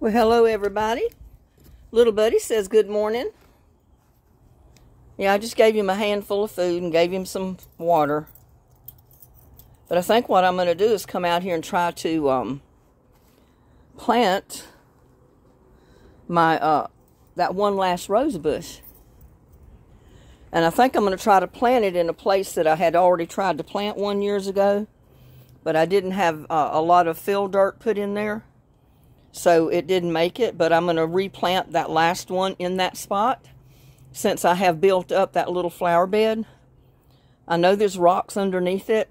Well, hello everybody. Little buddy says good morning. Yeah, I just gave him a handful of food and gave him some water. But I think what I'm going to do is come out here and try to plant my that one last rose bush. And I think I'm going to try to plant it in a place that I had already tried to plant one years ago, but I didn't have a lot of fill dirt put in there, so it didn't make it. But I'm going to replant that last one in that spot since I have built up that little flower bed. I know there's rocks underneath it,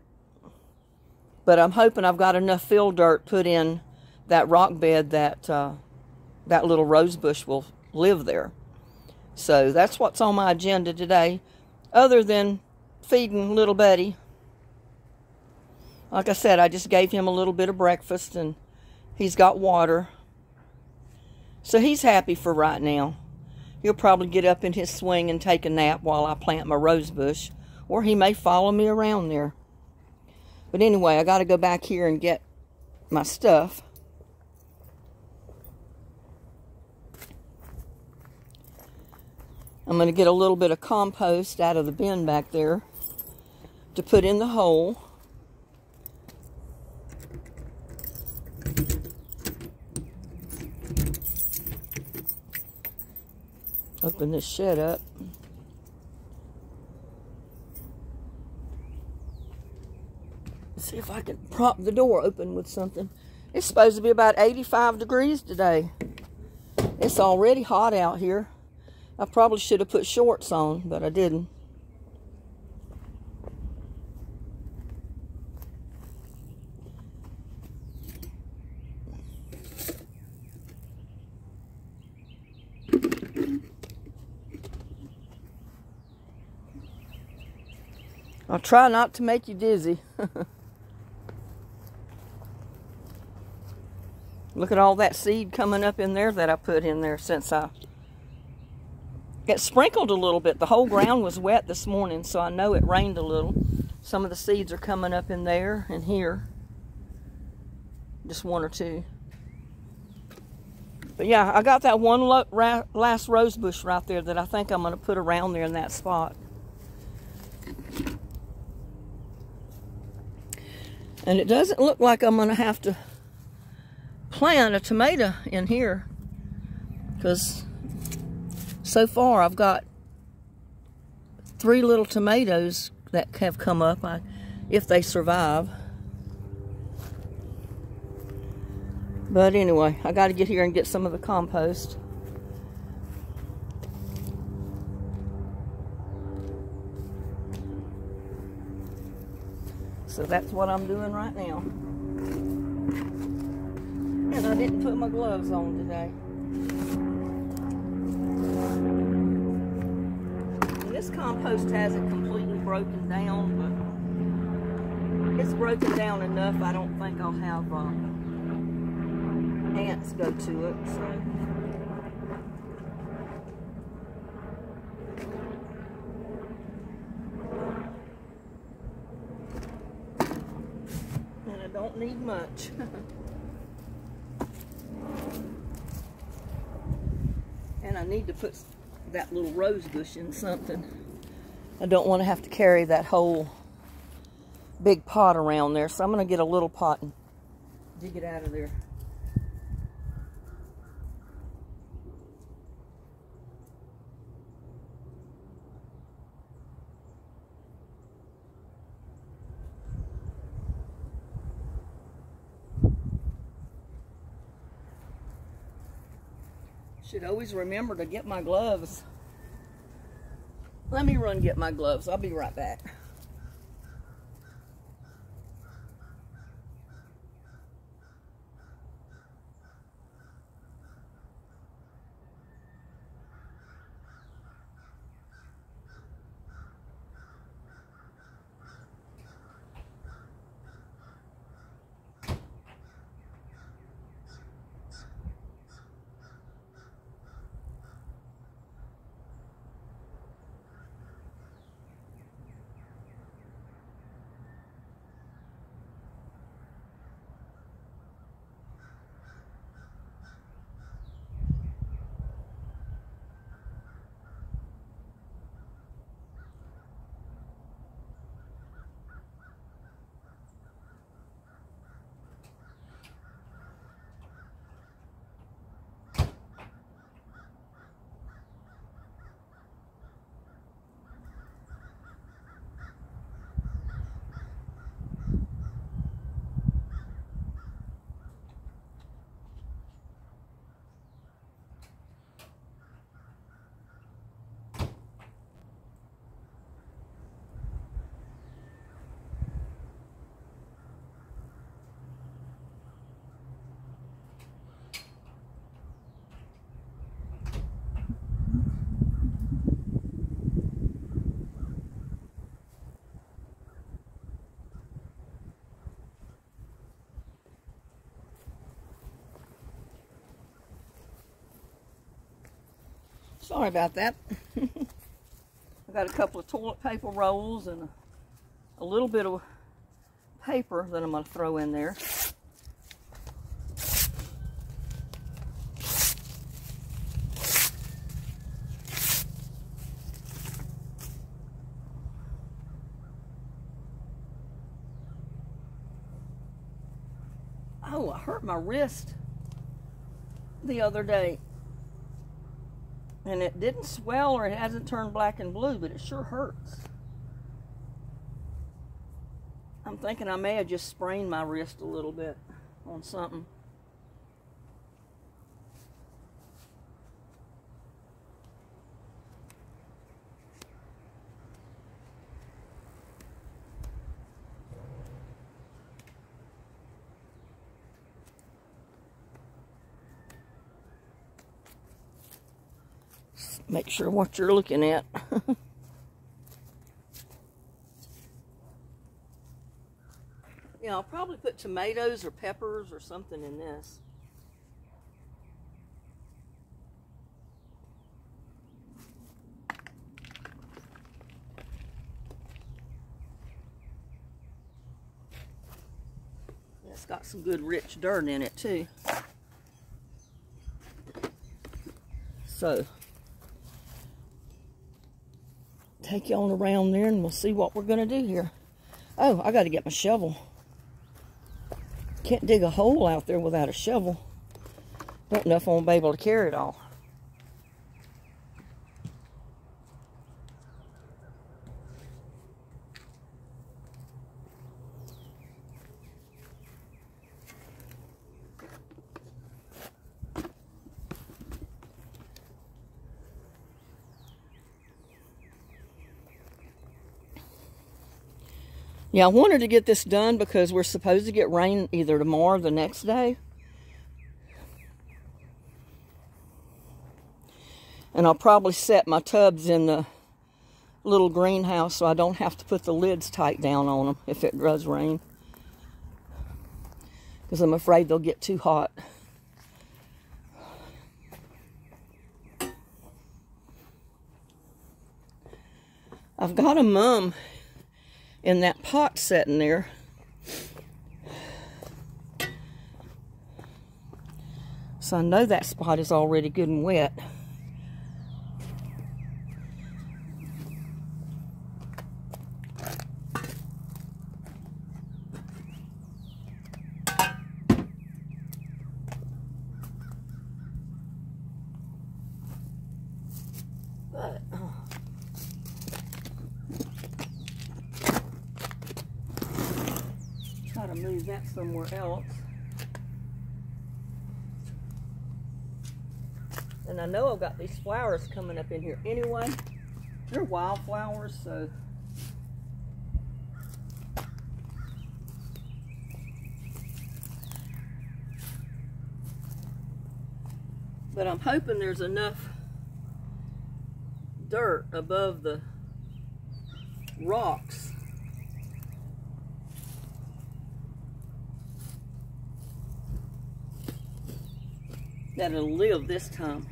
but I'm hoping I've got enough fill dirt put in that rock bed that that little rose bush will live there. So that's what's on my agenda today, other than feeding little buddy. Like I said, I just gave him a little bit of breakfast and he's got water. So he's happy for right now. He'll probably get up in his swing and take a nap while I plant my rose bush, or he may follow me around there. But anyway, I got to go back here and get my stuff. I'm going to get a little bit of compost out of the bin back there to put in the hole. Open this shed up. See if I can prop the door open with something. It's supposed to be about 85 degrees today. It's already hot out here. I probably should have put shorts on, but I didn't. I'll try not to make you dizzy. Look at all that seed coming up in there that I put in there since it sprinkled a little bit. The whole ground was wet this morning, so I know it rained a little. Some of the seeds are coming up in there and here. Just one or two. But yeah, I got that one last rose bush right there that I think I'm going to put around there in that spot. And it doesn't look like I'm going to have to plant a tomato in here, because so far I've got 3 little tomatoes that have come up, if they survive. But anyway, I got to get here and get some of the compost. So that's what I'm doing right now. And I didn't put my gloves on today. And this compost hasn't completely broken down, but it's broken down enough I don't think I'll have ants go to it. So. And I don't need much. And I need to put that little rose bush in something. I don't want to have to carry that whole big pot around there, so I'm going to get a little pot and dig it out of there. Should always remember to get my gloves. Let me run get my gloves. I'll be right back. Sorry about that. I got a couple of toilet paper rolls and a little bit of paper that I'm going to throw in there. Oh, I hurt my wrist the other day. And it didn't swell or it hasn't turned black and blue, but it sure hurts. I'm thinking I may have just sprained my wrist a little bit on something. Make sure what you're looking at. Yeah, I'll probably put tomatoes or peppers or something in this. It's got some good rich dirt in it too. So, take you on around there and we'll see what we're going to do here. Oh, I got to get my shovel. Can't dig a hole out there without a shovel. Don't know if I'm going to be able to carry it all. Yeah, I wanted to get this done because we're supposed to get rain either tomorrow or the next day. And I'll probably set my tubs in the little greenhouse so I don't have to put the lids tight down on them if it does rain. Because I'm afraid they'll get too hot. I've got a mum in that pot sitting there. So I know that spot is already good and wet. But, try to move that somewhere else. And I know I've got these flowers coming up in here anyway. They're wildflowers, so but I'm hoping there's enough dirt above the rocks that it'll live this time.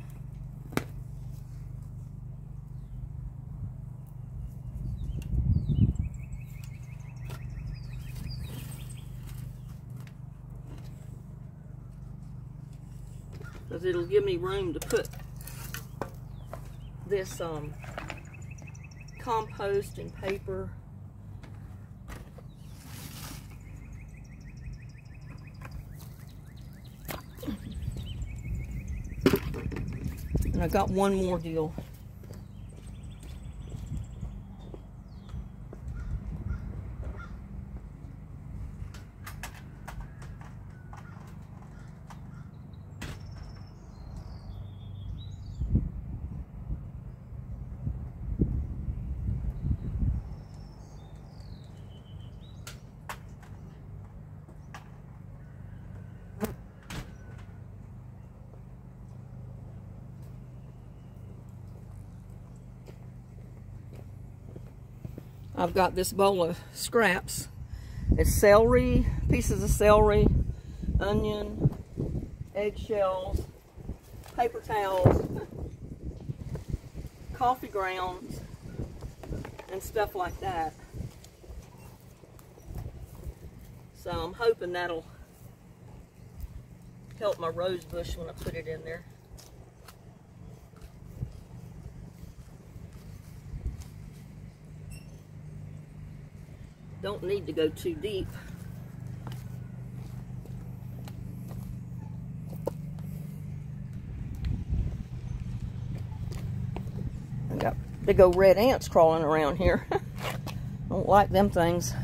Because it'll give me room to put this compost and paper. And I got one more deal. I've got this bowl of scraps. It's celery, pieces of celery, onion, eggshells, paper towels, coffee grounds and stuff like that. So I'm hoping that'll help my rose bush when I put it in there. Don't need to go too deep. I got big old red ants crawling around here. Don't like them things.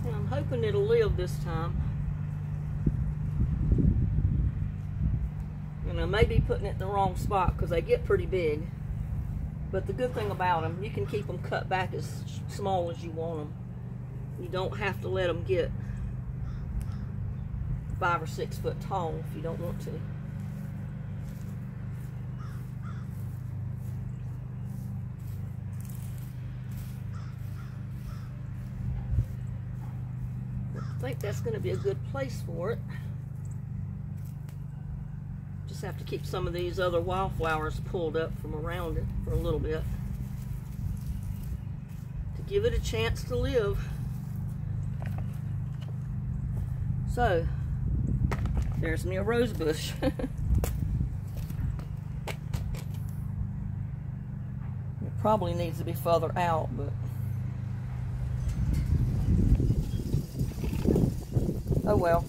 I'm hoping it'll live this time. And I may be putting it in the wrong spot because they get pretty big. But the good thing about them, you can keep them cut back as small as you want them. You don't have to let them get 5 or 6 foot tall if you don't want to. I think that's going to be a good place for it. Just have to keep some of these other wildflowers pulled up from around it for a little bit to give it a chance to live. So, there's me a rose bush. It probably needs to be further out, but oh well.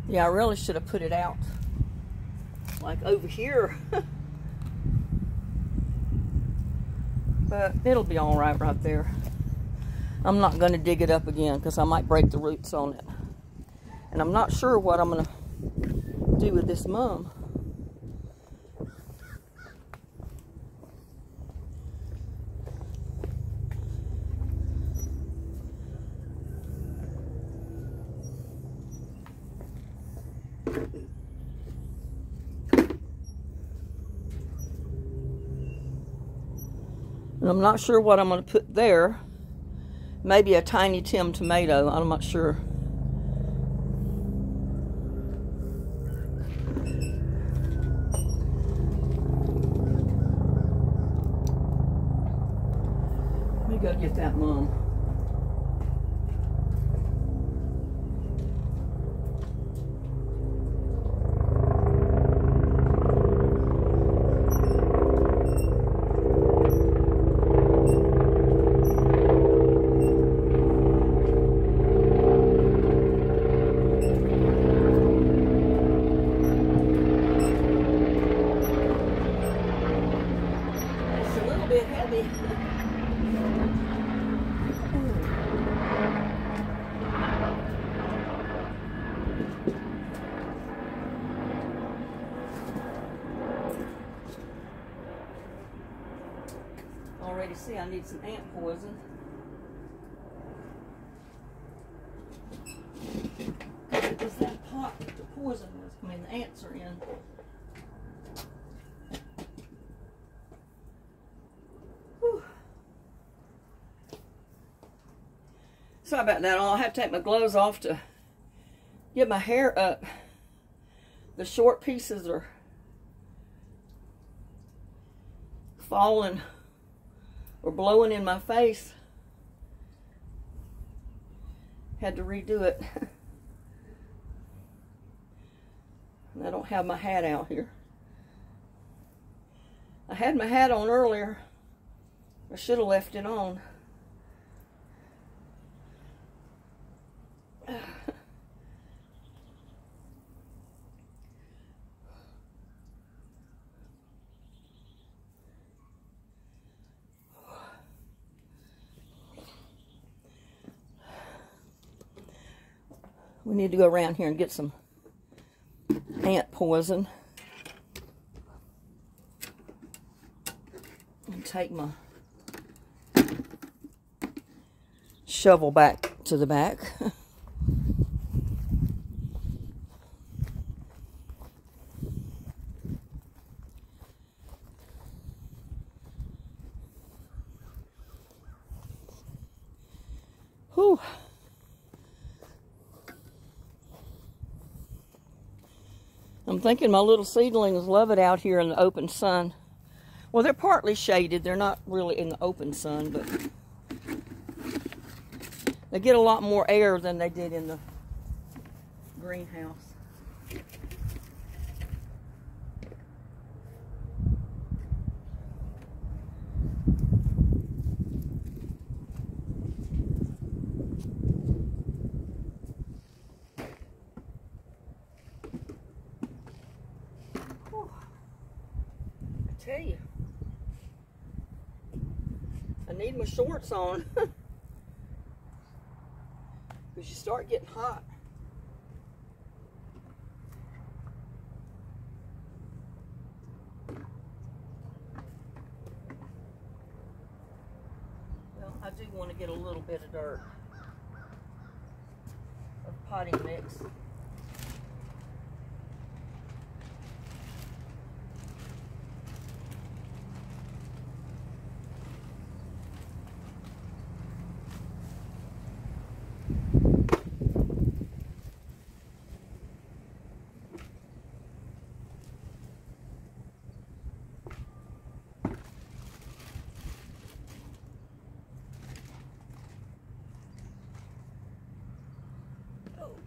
Yeah, I really should have put it out like over here. But it'll be all right there. I'm not going to dig it up again because I might break the roots on it. And I'm not sure what I'm going to do with this mum. And I'm not sure what I'm going to put there. Maybe a Tiny Tim tomato. I'm not sure. Let me go get that mum. Already see I need some ant poison. It was that pot that the poison was, I mean the ants are in. Whew. Sorry about that. I'll have to take my gloves off to get my hair up. The short pieces are falling or blowing in my face. Had to redo it. And I don't have my hat out here. I had my hat on earlier. I should have left it on. We need to go around here and get some ant poison. And take my shovel back to the back. Whew. I'm thinking my little seedlings love it out here in the open sun. Well, they're partly shaded. They're not really in the open sun, but they get a lot more air than they did in the greenhouse. I tell you, I need my shorts on. Because you start getting hot. Well, I do want to get a little bit of dirt of potting mix.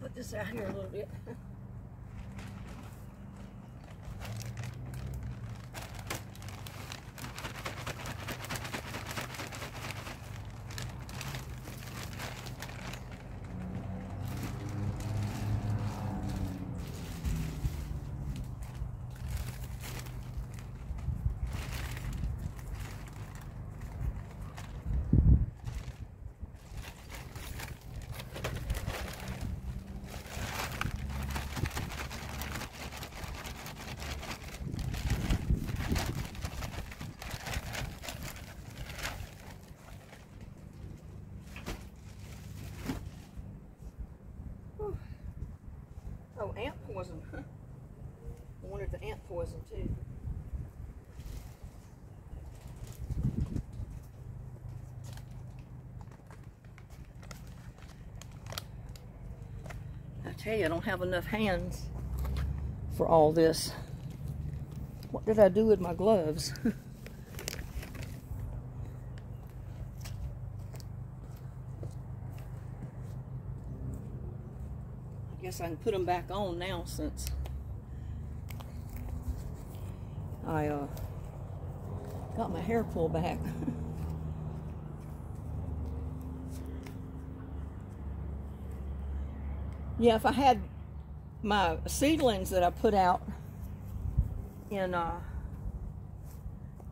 Put this out here a little bit. Oh, ant poison. I wanted the ant poison too. I tell you, I don't have enough hands for all this. What did I do with my gloves? I guess I can put them back on now since I got my hair pulled back. Yeah, if I had my seedlings that I put out in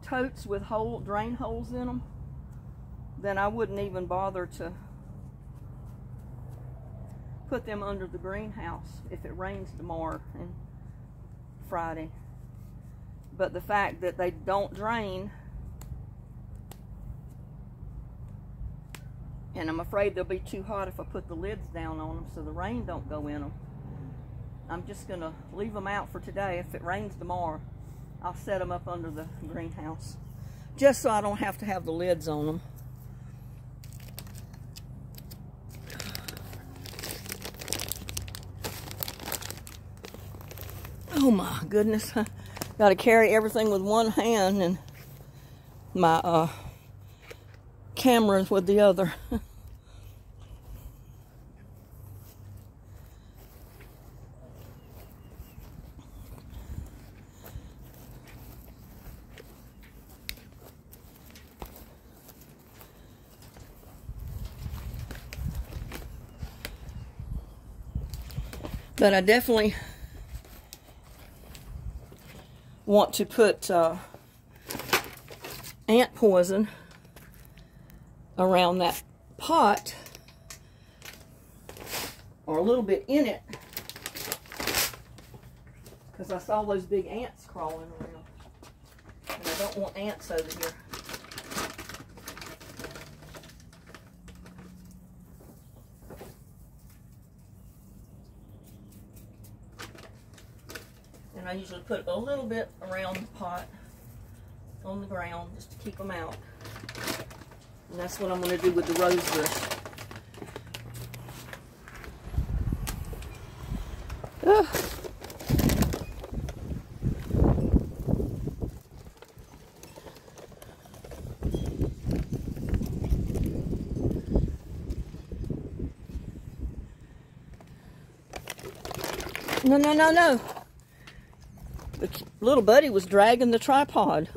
totes with drain holes in them, then I wouldn't even bother to put them under the greenhouse if it rains tomorrow and Friday. But the fact that they don't drain, and I'm afraid they'll be too hot if I put the lids down on them so the rain don't go in them, I'm just going to leave them out for today. If it rains tomorrow, I'll set them up under the greenhouse, just so I don't have to have the lids on them. Oh my goodness. Got to carry everything with one hand and my camera with the other. But I definitely want to put ant poison around that pot, or a little bit in it, because I saw those big ants crawling around, and I don't want ants over here. And I usually put a little bit around the pot on the ground just to keep them out. And that's what I'm going to do with the rose bush. No, no, no, no. The little buddy was dragging the tripod.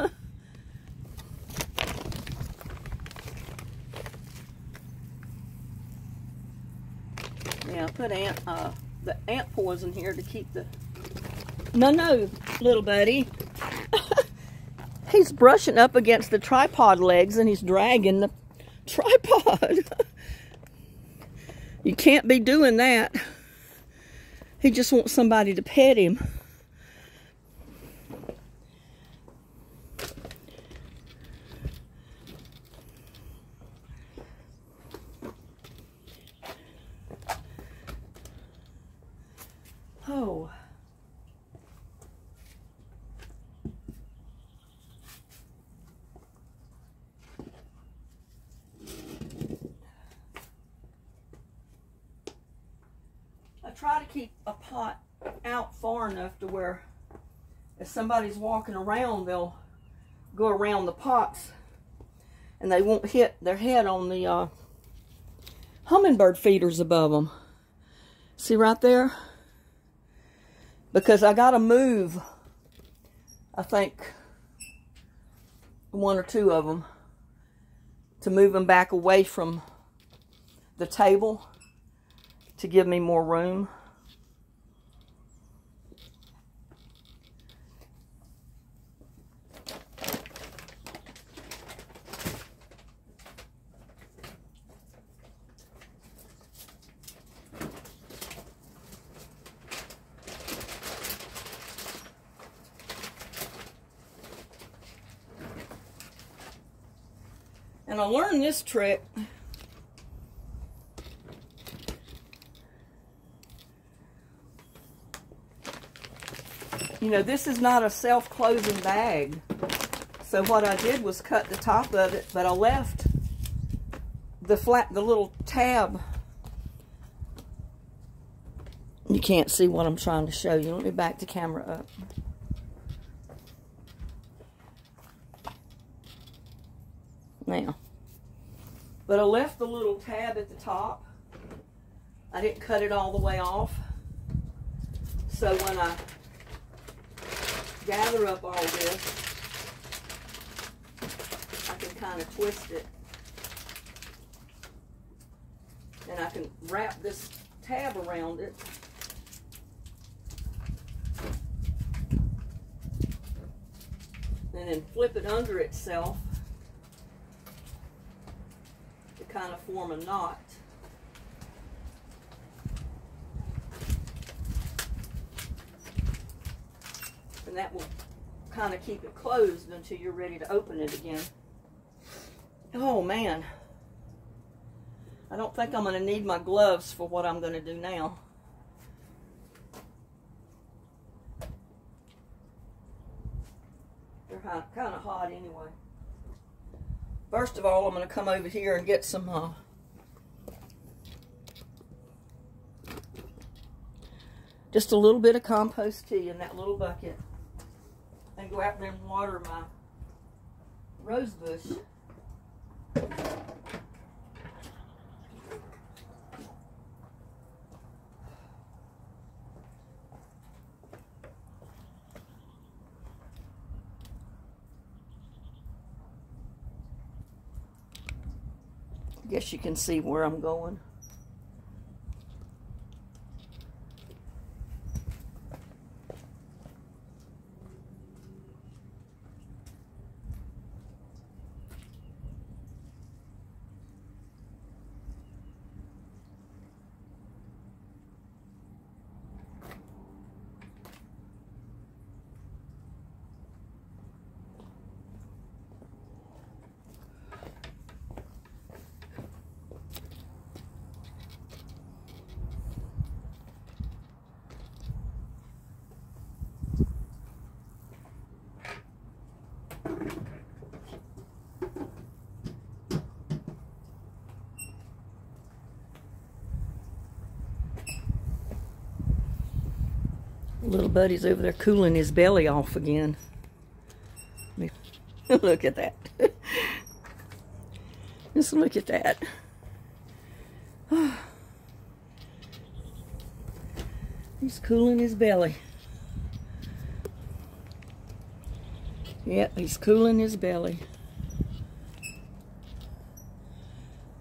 Yeah, I put the ant poison here to keep the... No, no, little buddy. He's brushing up against the tripod legs and he's dragging the tripod. You can't be doing that. He just wants somebody to pet him. Oh. I try to keep a pot out far enough to where if somebody's walking around, they'll go around the pots and they won't hit their head on the hummingbird feeders above them. See right there? Because I gotta move, I think, one or two of them to move them back away from the table to give me more room. And I learned this trick. You know, this is not a self-closing bag. So what I did was cut the top of it, but I left the little tab. You can't see what I'm trying to show you. Let me back the camera up. Now, but I left the little tab at the top. I didn't cut it all the way off. So when I gather up all this, I can kind of twist it. And I can wrap this tab around it. And then flip it under itself to kind of form a knot. And that will kind of keep it closed until you're ready to open it again. Oh man, I don't think I'm going to need my gloves for what I'm going to do now. They're kind of hot anyway. First of all, I'm going to come over here and get some just a little bit of compost tea in that little bucket, and go out there and water my rose bush. I guess you can see where I'm going. Little buddy's over there cooling his belly off again. Look at that. Just look at that. He's cooling his belly. Yep, he's cooling his belly.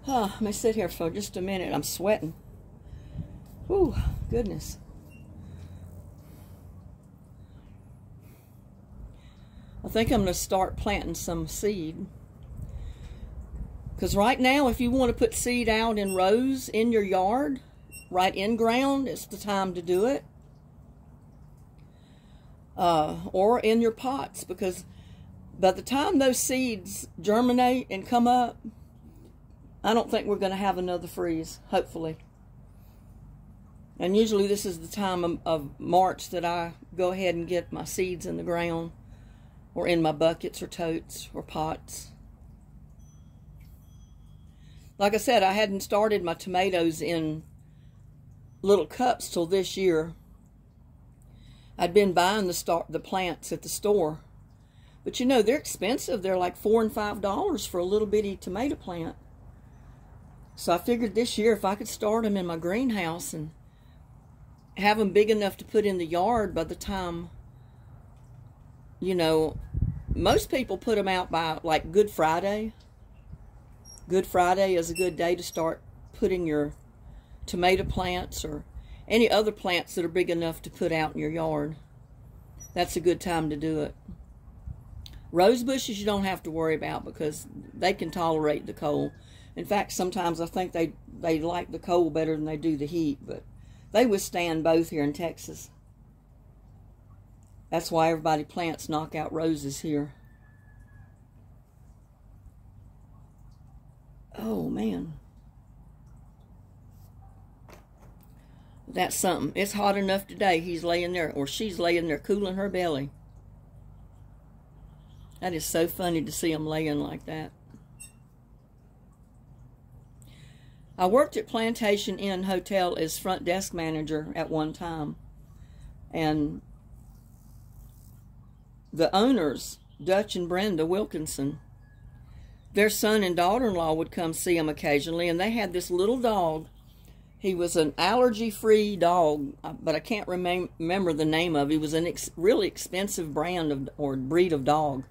Let me sit here for just a minute. I'm sweating. Whew, goodness. I think I'm going to start planting some seed. Because right now, if you want to put seed out in rows in your yard, right in ground, it's the time to do it. Or in your pots, because by the time those seeds germinate and come up, I don't think we're going to have another freeze, hopefully. And usually this is the time of March that I go ahead and get my seeds in the ground, or in my buckets or totes or pots. Like I said, I hadn't started my tomatoes in little cups till this year. I'd been buying the plants at the store. But you know, they're expensive. They're like $4 and $5 for a little bitty tomato plant. So I figured this year if I could start them in my greenhouse and have them big enough to put in the yard by the time, you know, most people put them out by like Good Friday. Good Friday is a good day to start putting your tomato plants or any other plants that are big enough to put out in your yard. That's a good time to do it. Rose bushes you don't have to worry about because they can tolerate the cold. In fact, sometimes I think they like the cold better than they do the heat, but they withstand both here in Texas. That's why everybody plants knockout roses here. Oh, man. That's something. It's hot enough today. He's laying there, or she's laying there cooling her belly. That is so funny to see them laying like that. I worked at Plantation Inn Hotel as front desk manager at one time. And the owners, Dutch and Brenda Wilkinson, their son and daughter-in-law would come see them occasionally, and they had this little dog. He was an allergy-free dog, but I can't remember the name of it. He was a really expensive brand of, or breed of dog.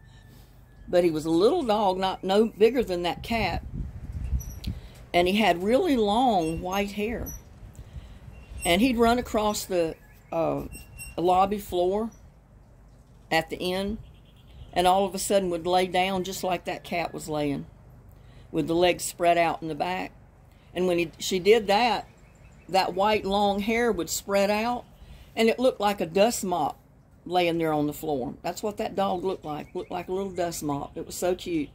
But he was a little dog, no bigger than that cat. And he had really long white hair. And he'd run across the lobby floor at the inn, and all of a sudden would lay down just like that cat was laying, with the legs spread out in the back. And when she did that, that white long hair would spread out, and it looked like a dust mop laying there on the floor. That's what that dog looked like a little dust mop. It was so cute.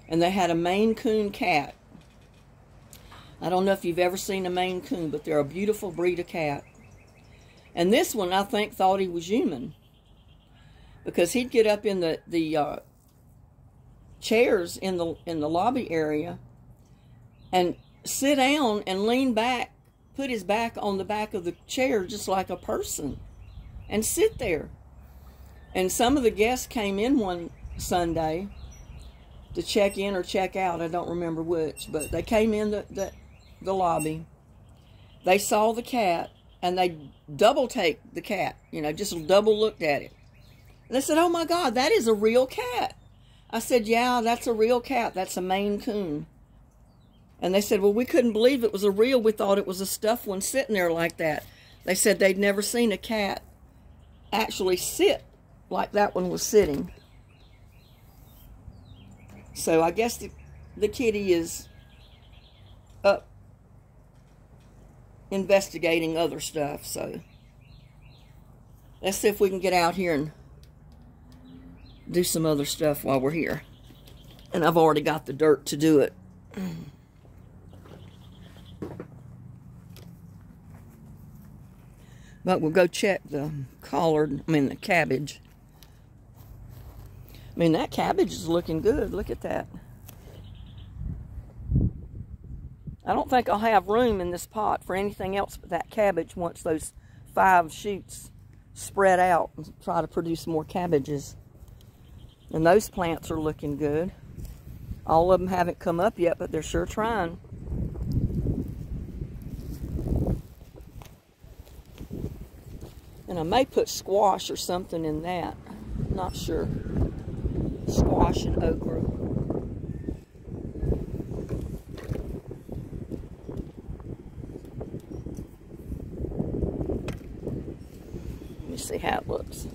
And they had a Maine Coon cat. I don't know if you've ever seen a Maine Coon, but they're a beautiful breed of cat. And this one, I think, thought he was human, because he'd get up in the chairs in the lobby area and sit down and lean back put his back on the back of the chair just like a person and sit there. And some of the guests came in one Sunday to check in or check out. I don't remember which, but they came in the lobby. They saw the cat, and they double-taked the cat, you know, just double looked at it. And they said, "Oh my God, that is a real cat." I said, "Yeah, that's a real cat. That's a Maine Coon." And they said, "Well, we couldn't believe it was a real. We thought it was a stuffed one sitting there like that." They said they'd never seen a cat actually sit like that one was sitting. So I guess the kitty is up investigating other stuff. So let's see if we can get out here and do some other stuff while we're here. And I've already got the dirt to do it. But we'll go check the the cabbage. I mean, that cabbage is looking good. Look at that. I don't think I'll have room in this pot for anything else but that cabbage once those 5 shoots spread out and try to produce more cabbages. And those plants are looking good. All of them haven't come up yet, but they're sure trying. And I may put squash or something in that. I'm not sure. Squash and okra. Let me see how it looks.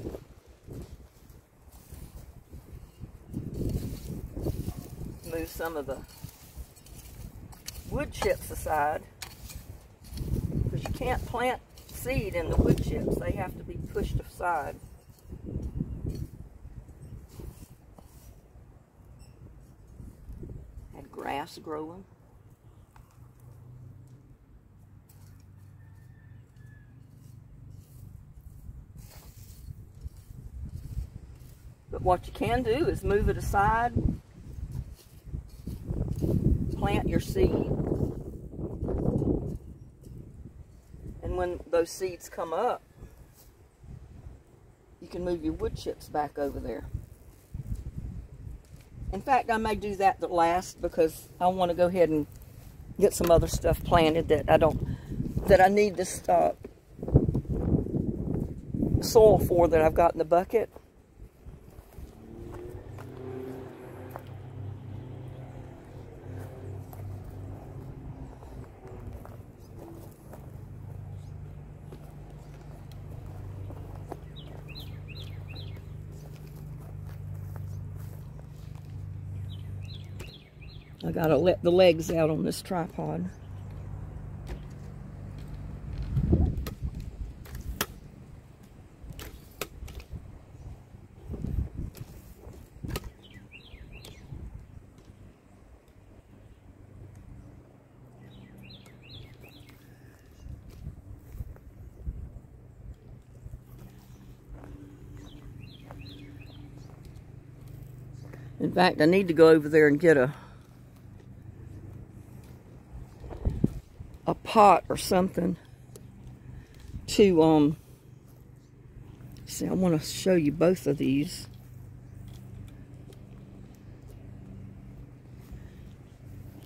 Move some of the wood chips aside, because you can't plant seed in the wood chips. They have to be pushed aside. Had grass growing. But what you can do is move it aside, plant your seed, and when those seeds come up, you can move your wood chips back over there. In fact, I may do that last, because I want to go ahead and get some other stuff planted that I need this soil for, that I've got in the bucket. I gotta let the legs out on this tripod. In fact, I need to go over there and get a pot or something to see. I want to show you both of these.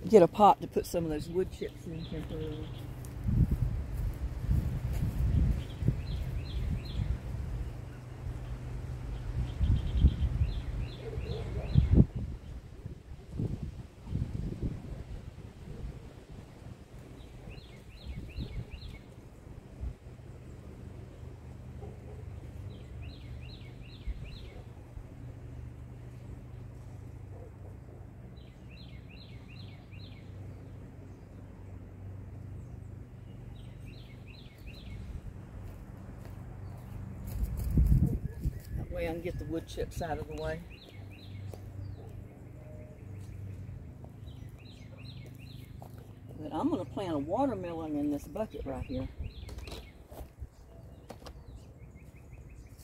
Get a pot to put some of those wood chips in temporarily. I can get the wood chips out of the way. But I'm going to plant a watermelon in this bucket right here.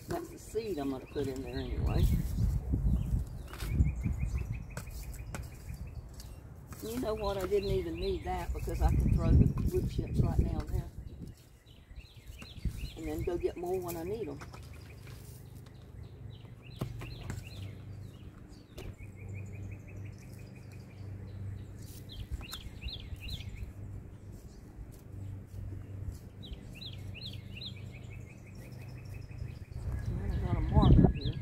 That's the seed I'm going to put in there anyway. You know what? I didn't even need that, because I can throw the wood chips right down there. then go get more when I need them. I got a marker here.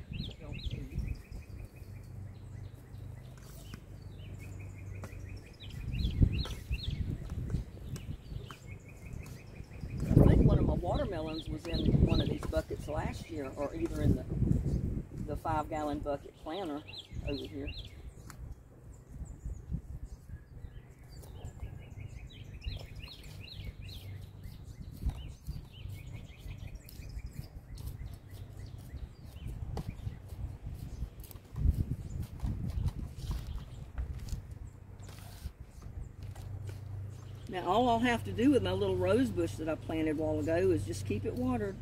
Watermelons was in one of these buckets last year, or either in the 5-gallon bucket planter over here. Now all I'll have to do with my little rose bush that I planted a while ago is just keep it watered.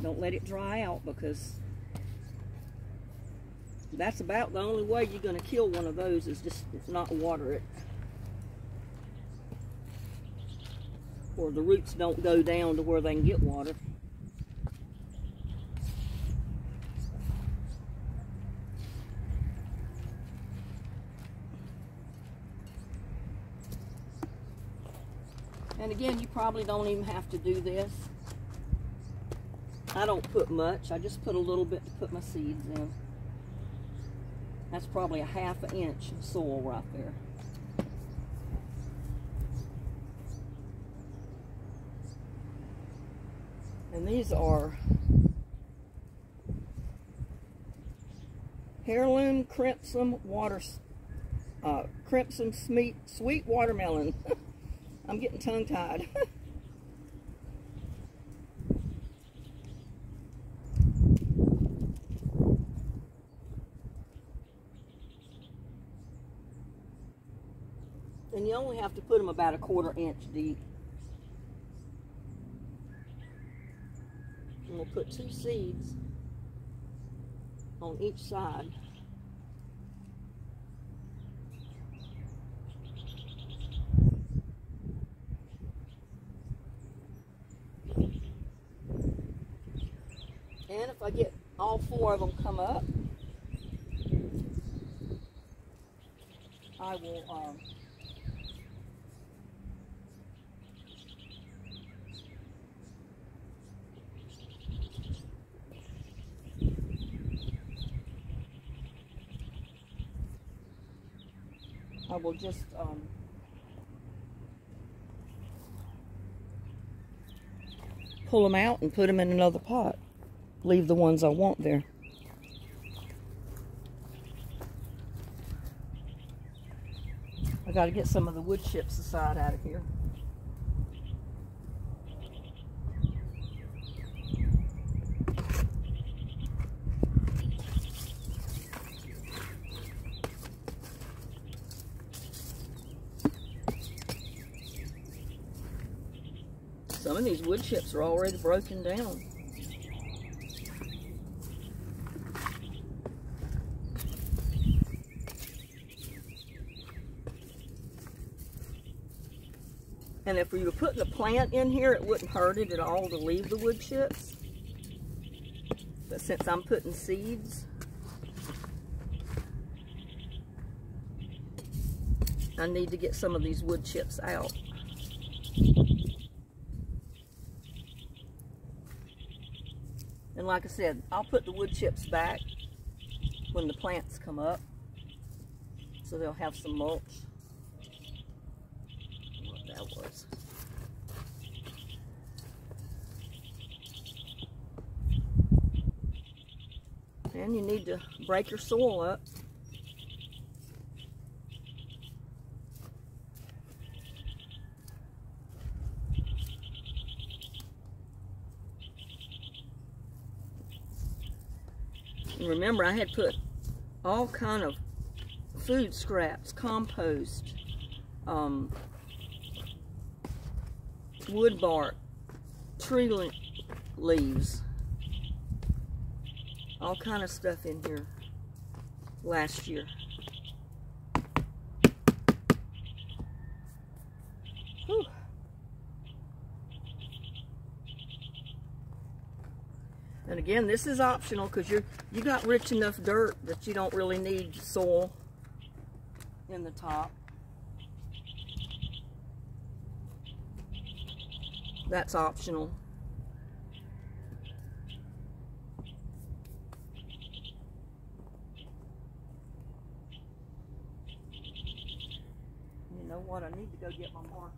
Don't let it dry out, because that's about the only way you're going to kill one of those, is just not water it. Or the roots don't go down to where they can get water. And again, you probably don't even have to do this. I don't put much. I just put a little bit to put my seeds in. That's probably a 1/2 inch of soil right there. And these are Heirloom Crimson Crimson Sweet Watermelon. I'm getting tongue-tied. And you only have to put them about a 1/4 inch deep. And we'll put 2 seeds on each side. And if I get all 4 of them come up, I will just pull them out and put them in another pot. Leave the ones I want there. I got to get some of the wood chips aside out of here. Some of these wood chips are already broken down. And if we were putting a plant in here, it wouldn't hurt it at all to leave the wood chips. But since I'm putting seeds, I need to get some of these wood chips out. And like I said, I'll put the wood chips back when the plants come up, so they'll have some mulch. What that was. And you need to break your soil up. And remember, I had put all kind of food scraps, compost, wood bark, tree leaves, all kind of stuff in here last year. Whew. And again, this is optional because you got rich enough dirt that you don't really need soil in the top. That's optional. You know what? I need to go get my marker.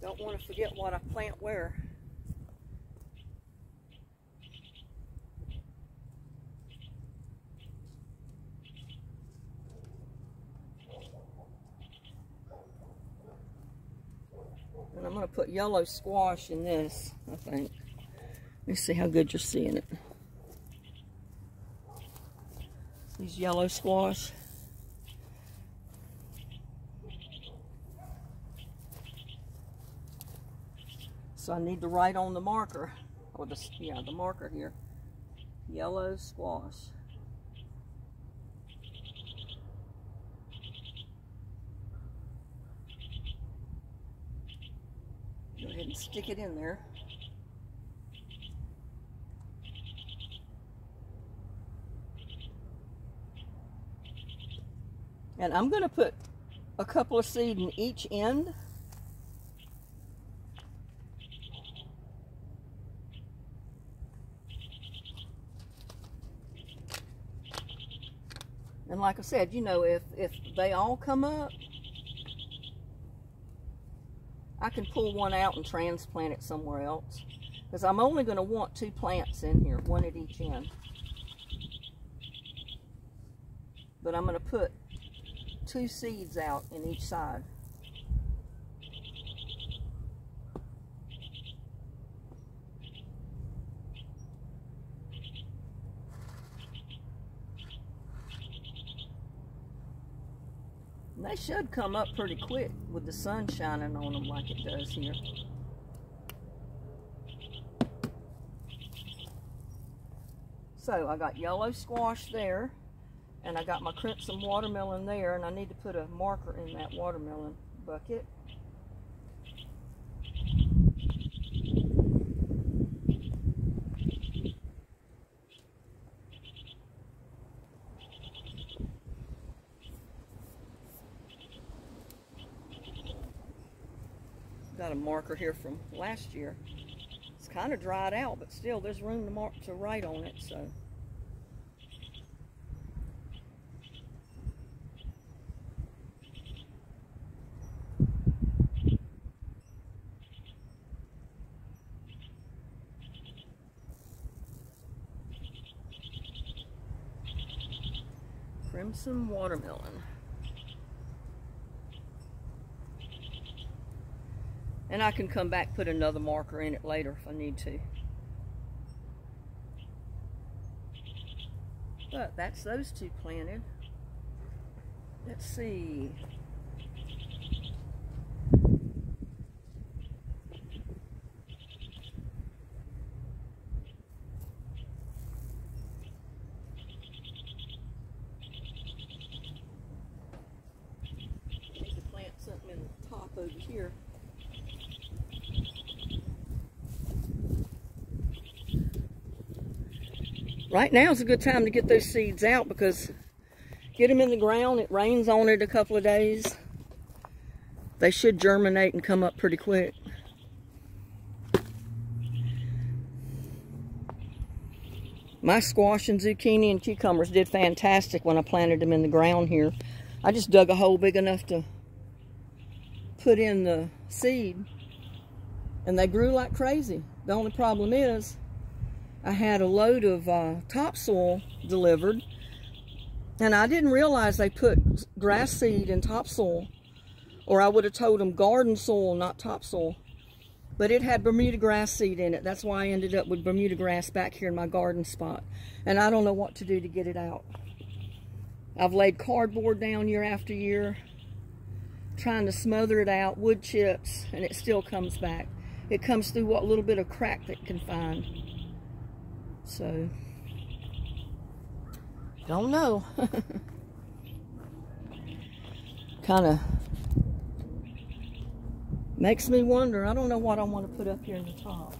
Don't want to forget what I plant where. And I'm going to put yellow squash in this, I think. Let me see how good you're seeing it. These yellow squash. So I need to write on the marker, or the marker here, yellow squash. Go ahead and stick it in there. And I'm going to put a couple of seeds in each end. And like I said, you know, if they all come up, I can pull one out and transplant it somewhere else. Because I'm only going to want 2 plants in here, one at each end. But I'm going to put 2 seeds out in each side. And they should come up pretty quick with the sun shining on them like it does here. So I got yellow squash there, and I got my crimson watermelon there, and I need to put a marker in that watermelon bucket. Got a marker here from last year. It's kind of dried out, but still there's room to write on it, so. Crimson watermelon. And I can come back, put another marker in it later if I need to. But that's those 2 planted. Let's see. I need to plant something in the top over here. Right now is a good time to get those seeds out because get them in the ground. It rains on it a couple of days. They should germinate and come up pretty quick. My squash and zucchini and cucumbers did fantastic when I planted them in the ground here. I just dug a hole big enough to put in the seed, and they grew like crazy. The only problem is I had a load of topsoil delivered, and I didn't realize they put grass seed in topsoil, or I would have told them garden soil, not topsoil. But it had Bermuda grass seed in it. That's why I ended up with Bermuda grass back here in my garden spot. And I don't know what to do to get it out. I've laid cardboard down year after year, trying to smother it out, wood chips, and it still comes back. It comes through what little bit of crack that it can find. So, don't know. Kind of makes me wonder. I don't know what I want to put up here in the top.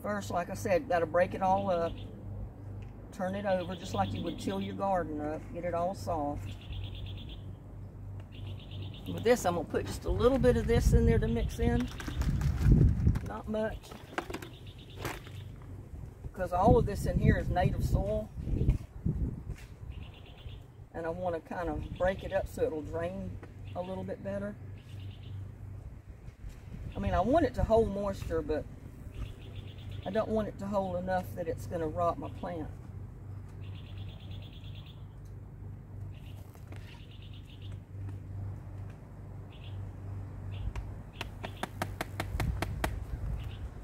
First, like I said, got to break it all up, turn it over just like you would till your garden up, get it all soft. With this, I'm going to put just a little bit of this in there to mix in. Not much, because all of this in here is native soil, and I want to kind of break it up so it'll drain a little bit better. I mean, I want it to hold moisture, but I don't want it to hold enough that it's going to rot my plant.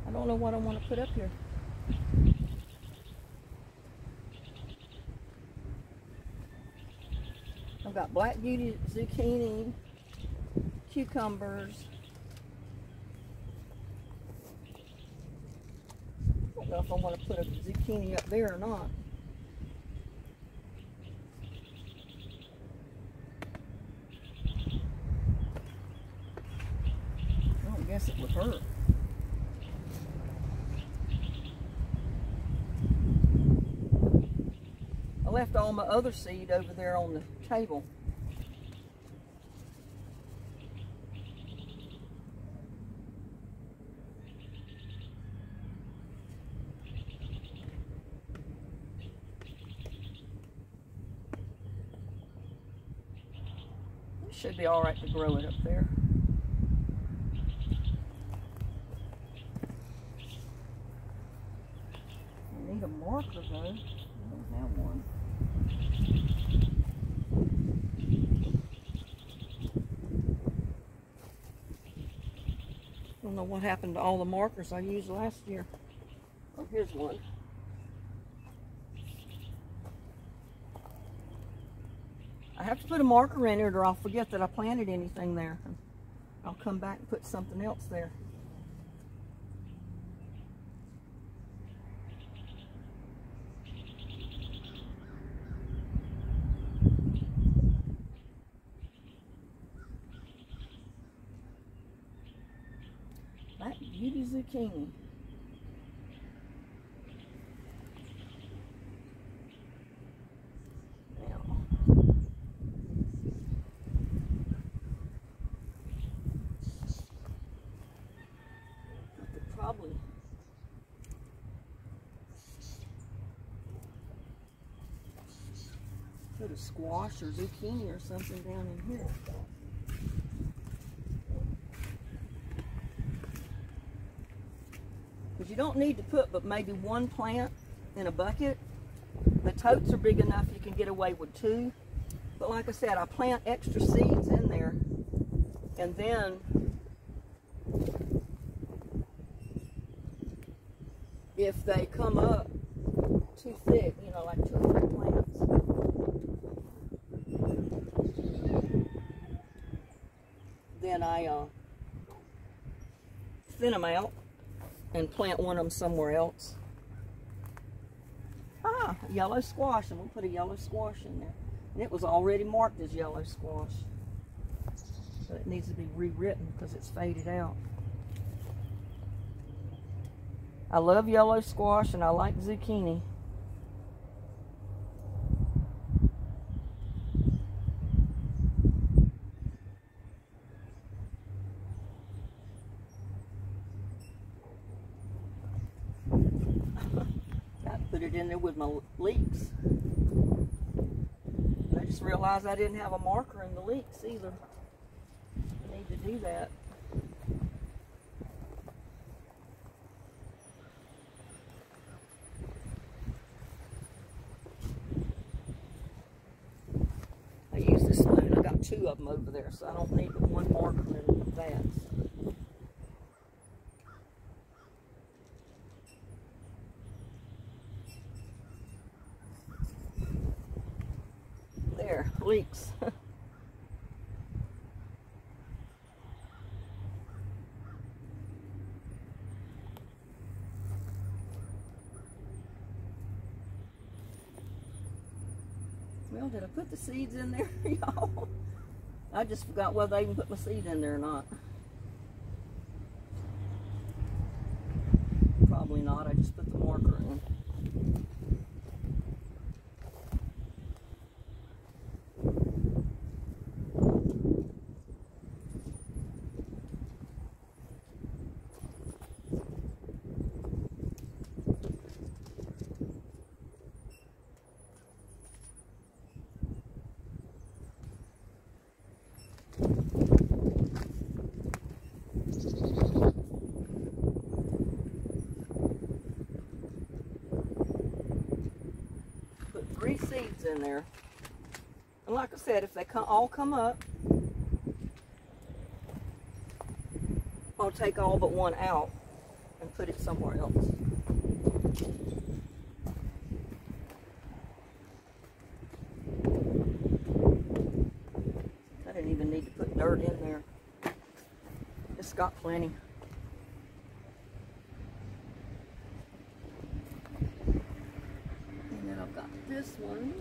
I don't know what I want to put up here. I've got black beauty, zucchini, cucumbers. I don't know if I want to put a zucchini up there or not. I don't guess it would hurt. I left all my other seed over there on the table. It should be all right to grow it up there. I need a marker though. I don't have one. I don't know what happened to all the markers I used last year. Oh, here's one. I have to put a marker in it or I'll forget that I planted anything there. I'll come back and put something else there. Black beauty zucchini. Now, I could probably put a squash or zucchini or something down in here. Because you don't need to put but maybe one plant in a bucket. The totes are big enough you can get away with two. But like I said, I plant extra seeds in there. And then if they come up too thick, you know, like 2 or 3 plants, then I thin them out and plant one of them somewhere else. Ah, yellow squash, and we'll put a yellow squash in there. And it was already marked as yellow squash. So it needs to be rewritten because it's faded out. I love yellow squash and I like zucchini. put it in there with my leeks. I just realized I didn't have a marker in the leeks either. I need to do that. I use this spoon. I got 2 of them over there, so I don't need but 1 marker in that. There, leeks. Well, did I put the seeds in there, y'all? I just forgot whether I even put my seed in there or not. Probably not. I just put the marker in. Put 3 seeds in there. And like I said, if they all come up, I'll take all but 1 out and put it somewhere else. I didn't even need to put dirt in there. It's got plenty. And then I've got this one.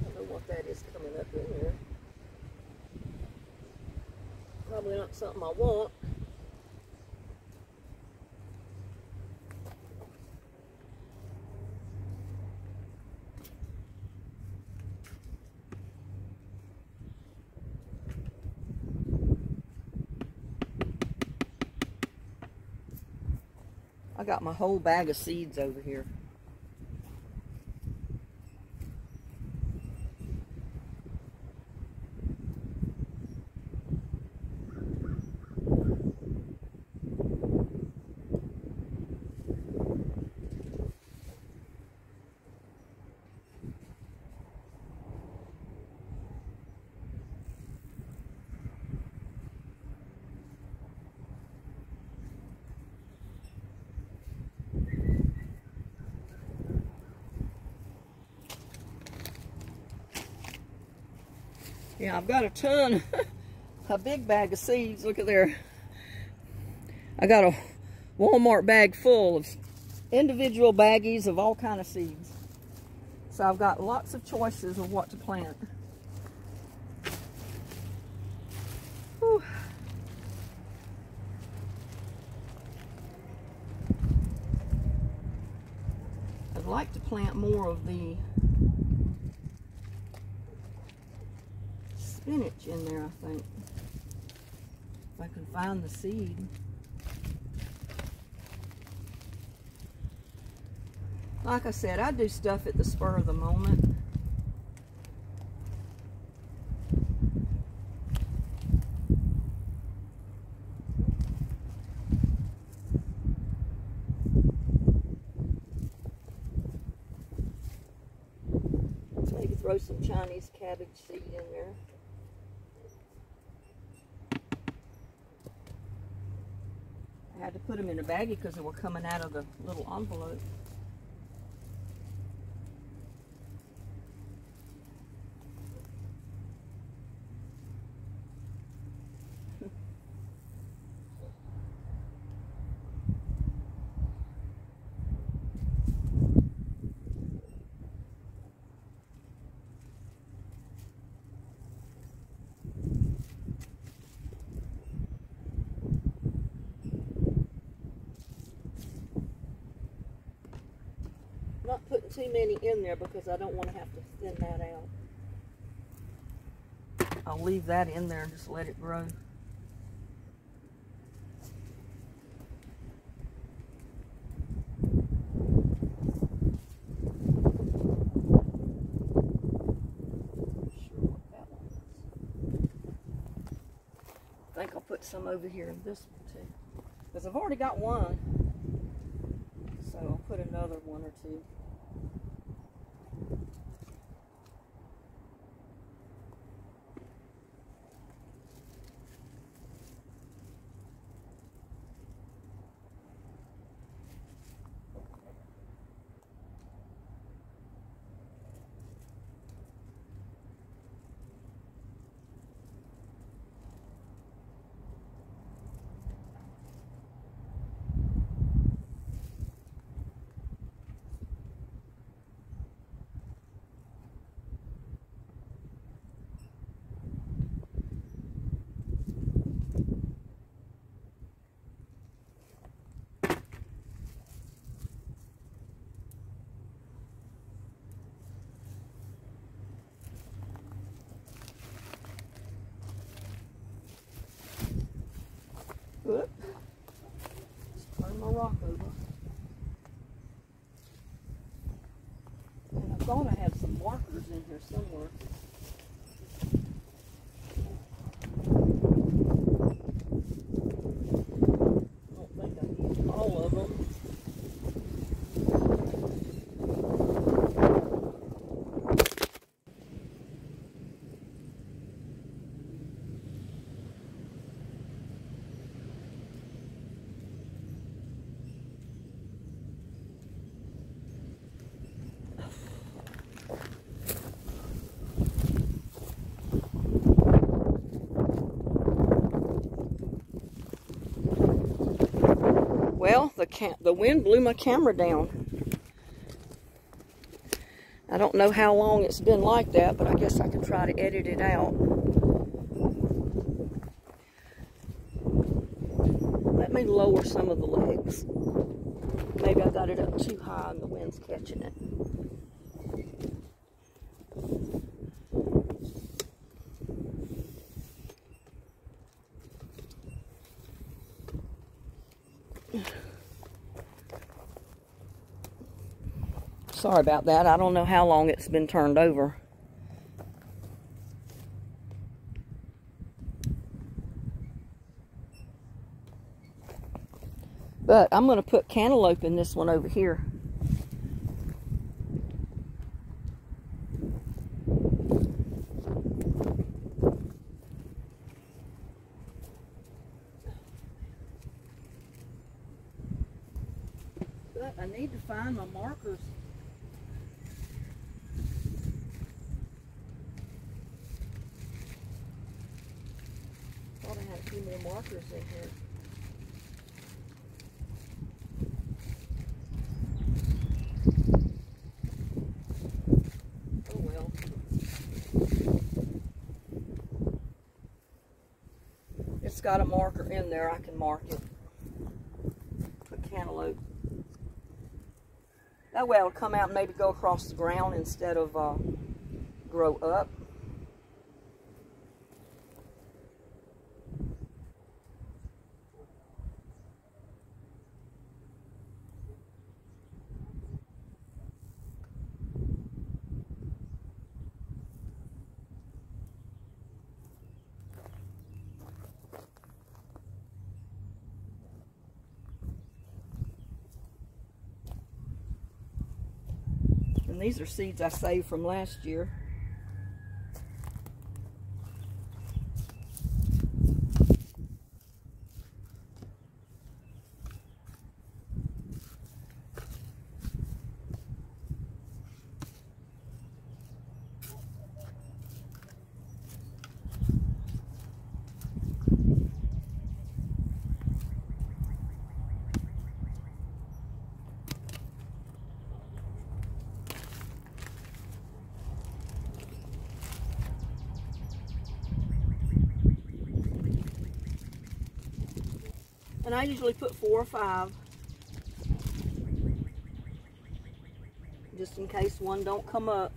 I don't know what that is coming up in there. Probably not something I want. I got my whole bag of seeds over here. Yeah, I've got a ton, a big bag of seeds. Look at there. I got a Walmart bag full of individual baggies of all kind of seeds. So I've got lots of choices of what to plant. Whew. I'd like to plant more of the spinach in there, I think. If I can find the seed. Like I said, I do stuff at the spur of the moment. Maybe throw some Chinese cabbage seed in there. I had to put them in a baggie because they were coming out of the little envelope. Not putting too many in there because I don't want to have to thin that out. I'll leave that in there and just let it grow. think I'll put some over here in this one too, because I've already got one, so I'll put another one or two. Whoop. Just turn my rock over. And I thought I had some markers in here somewhere. I don't think I used all of them. Well, the wind blew my camera down. I don't know how long it's been like that, but I guess I can try to edit it out. Let me lower some of the legs. Maybe I got it up too high and the wind's catching it. Sorry about that. I don't know how long it's been turned over. But I'm going to put cantaloupe in this one over here. But I need to find my markers. Thought I had a few more markers in here. Oh well. It's got a marker in there. I can mark it. Put cantaloupe. That way it'll come out and maybe go across the ground instead of grow up. And these are seeds I saved from last year. And I usually put 4 or 5, just in case one don't come up,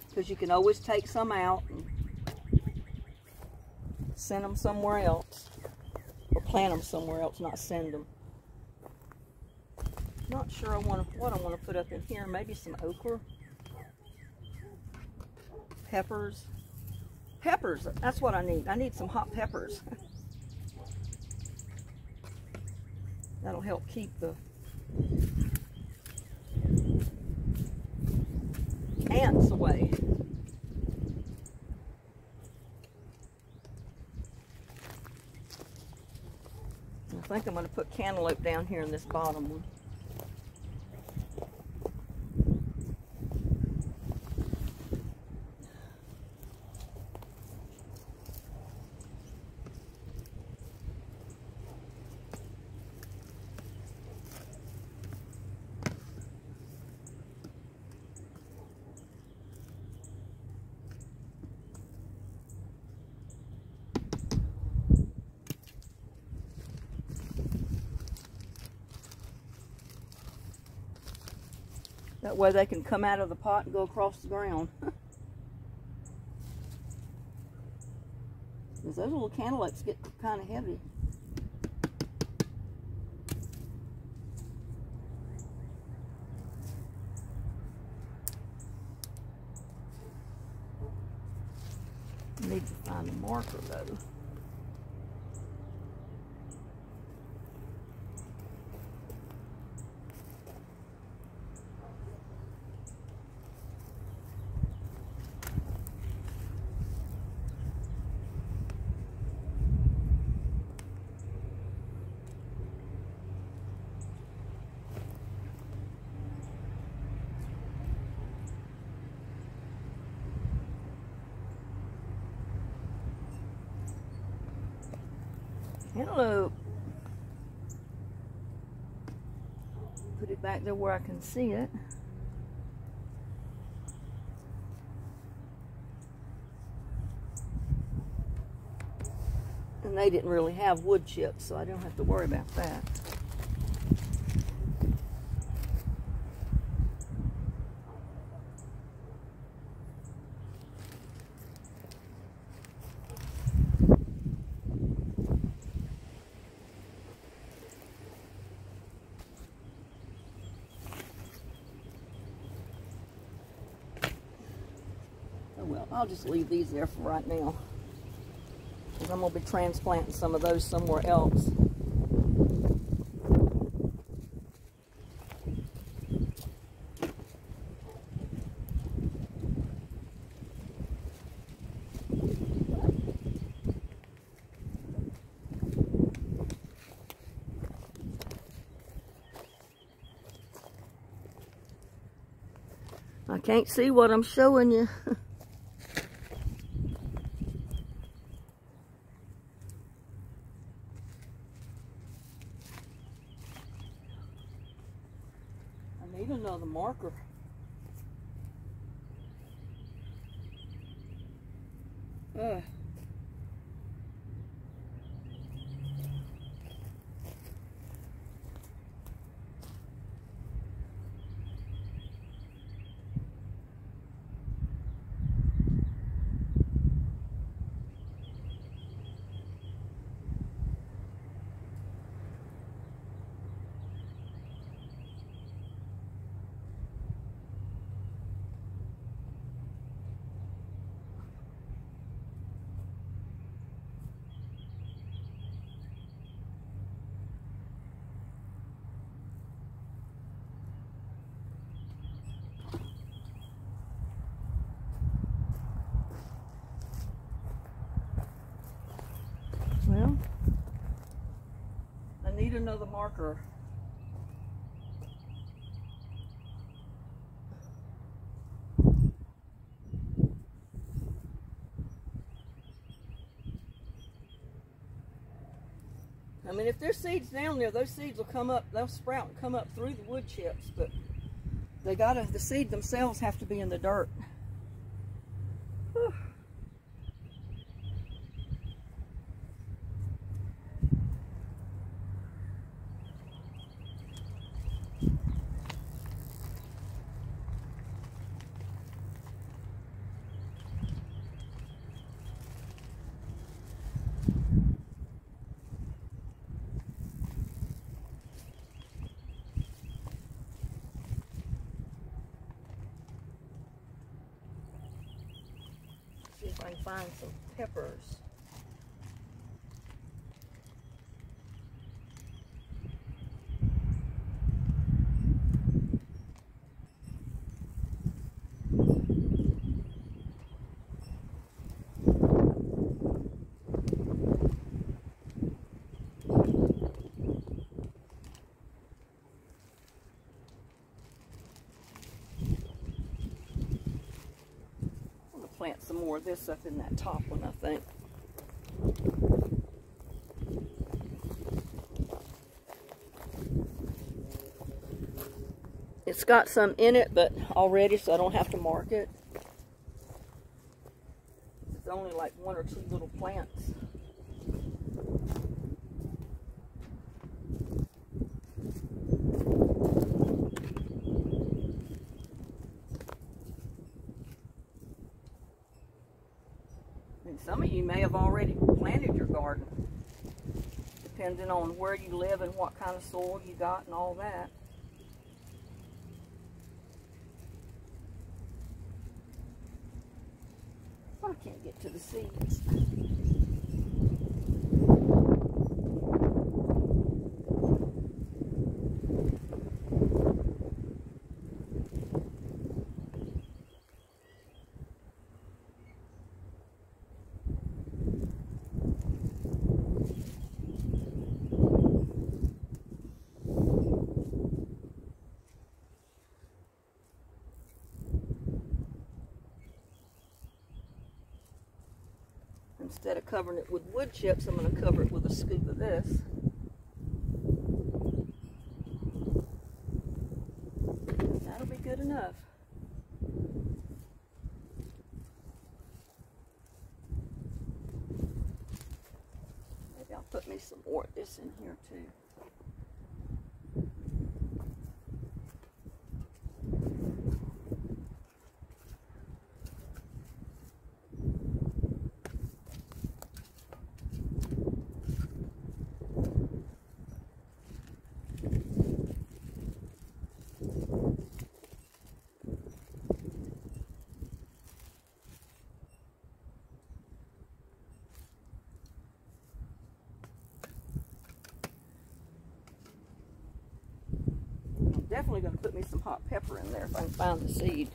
because you can always take some out and send them somewhere else, or plant them somewhere else, not send them. Not sure what I want to put up in here. Maybe some okra, peppers. Peppers, that's what I need. I need some hot peppers. That'll help keep the ants away. I think I'm going to put cantaloupe down here in this bottom one. That way they can come out of the pot and go across the ground. Because those little cantaloupes get kind of heavy. I need to find a marker though. Cantaloupe. Put it back there where I can see it. And they didn't really have wood chips, so I don't have to worry about that. Well, I'll just leave these there for right now, because I'm going to be transplanting some of those somewhere else. I can't see what I'm showing you. I need another marker. Ugh. Well, I need another marker. I mean, if there's seeds down there, those seeds will come up, they'll sprout and come up through the wood chips, but the seed themselves have to be in the dirt. Whew. I can find some peppers. Plant some more of this up in that top one, I think. It's got some in it, but already, so I don't have to mark it. It's only like 1 or 2 little plants. Some of you may have already planted your garden, depending on where you live and what kind of soil you got and all that. I can't get to the seeds. Instead of covering it with wood chips, I'm going to cover it with a scoop of this. That'll be good enough. Maybe I'll put me some more of this in here too. Definitely going to put me some hot pepper in there if I can find the seed.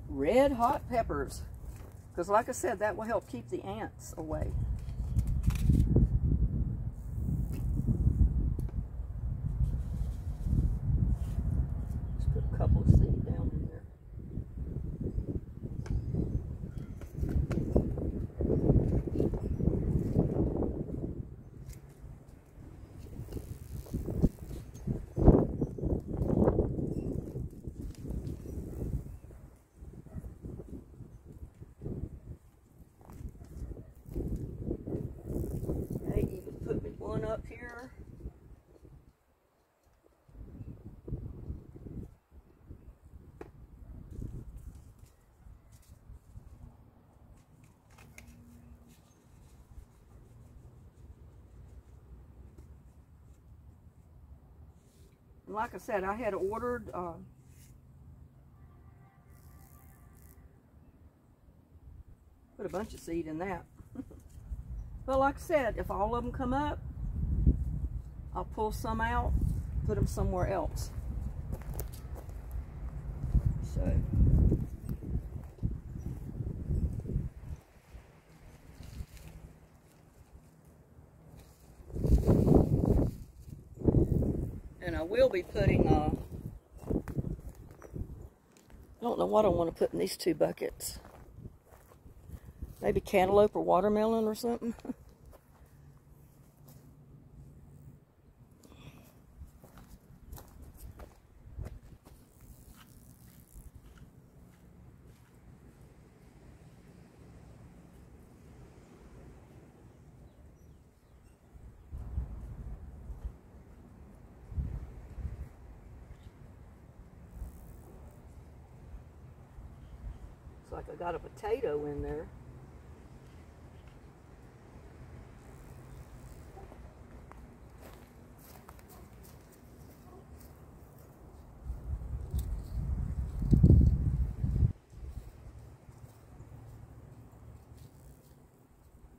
Red hot peppers, because like I said, that will help keep the ants away. Couple of seeds down in there. Okay, even put me one up here. And like I said, I had ordered put a bunch of seed in that. But like I said, if all of them come up, I'll pull some out, put them somewhere else. So and I will be putting, I don't know what I want to put in these 2 buckets. Maybe cantaloupe or watermelon or something. like I got a potato in there.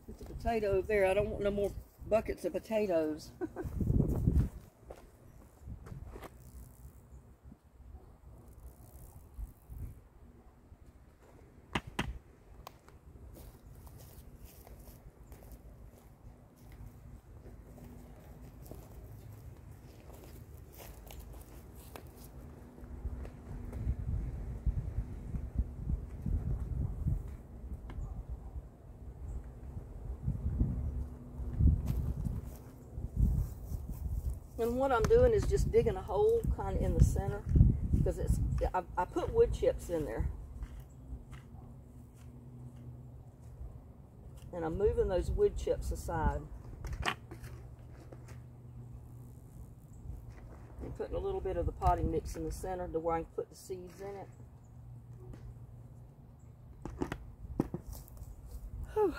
It's a potato over there. I don't want no more buckets of potatoes. And what I'm doing is just digging a hole kind of in the center, because I put wood chips in there. And I'm moving those wood chips aside. And putting a little bit of the potting mix in the center to where I can put the seeds in it. Whew.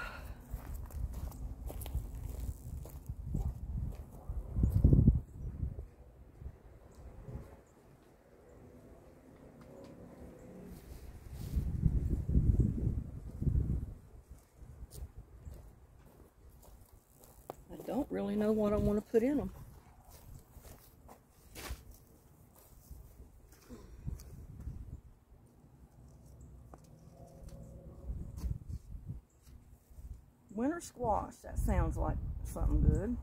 I don't really know what I want to put in them. Winter squash, that sounds like something good.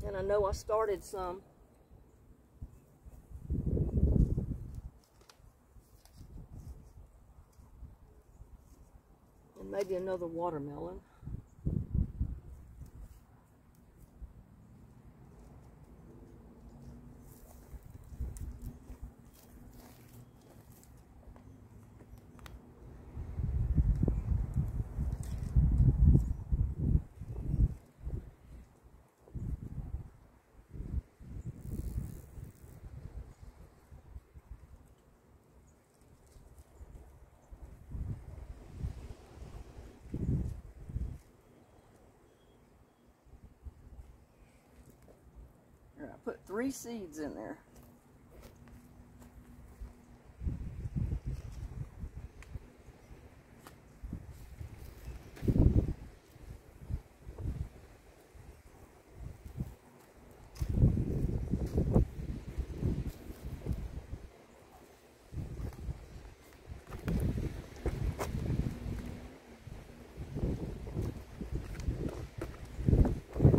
And I know I started some. And maybe another watermelon. I put 3 seeds in there.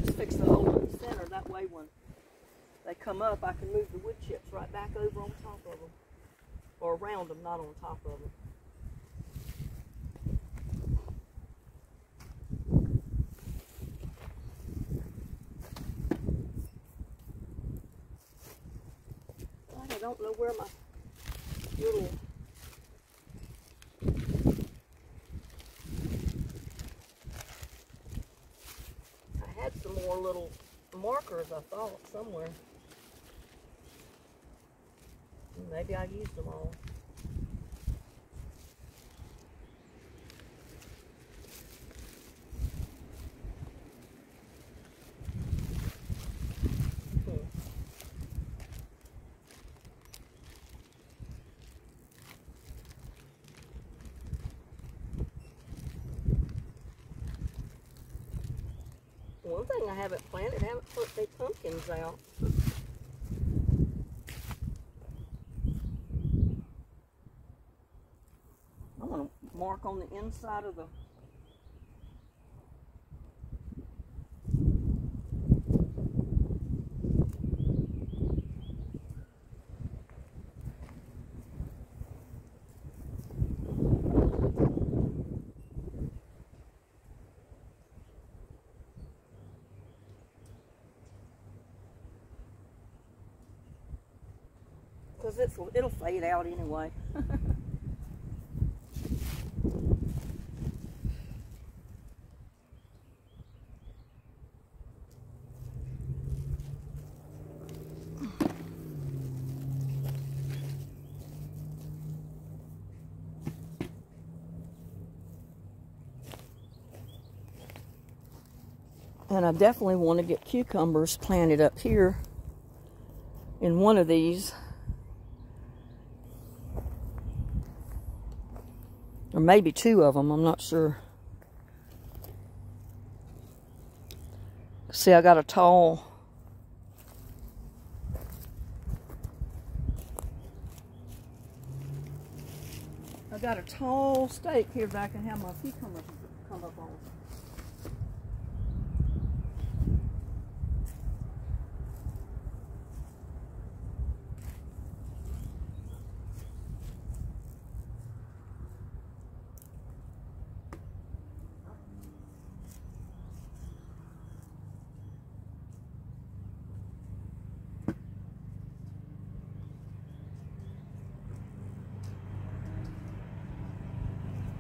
Just fix the hole in the center, that way when they come up, I can move the wood chips right back over on top of them. Or around them, not on top of them. I don't know where my little... I had some more little markers, I thought, somewhere. Maybe I used them all. One thing I haven't planted, haven't put the pumpkins out. I want to mark on the inside of the because it'll fade out anyway. And I definitely want to get cucumbers planted up here in one of these. Or maybe two of them, I'm not sure. See, I got a tall stake here that I can have my cucumbers come up on.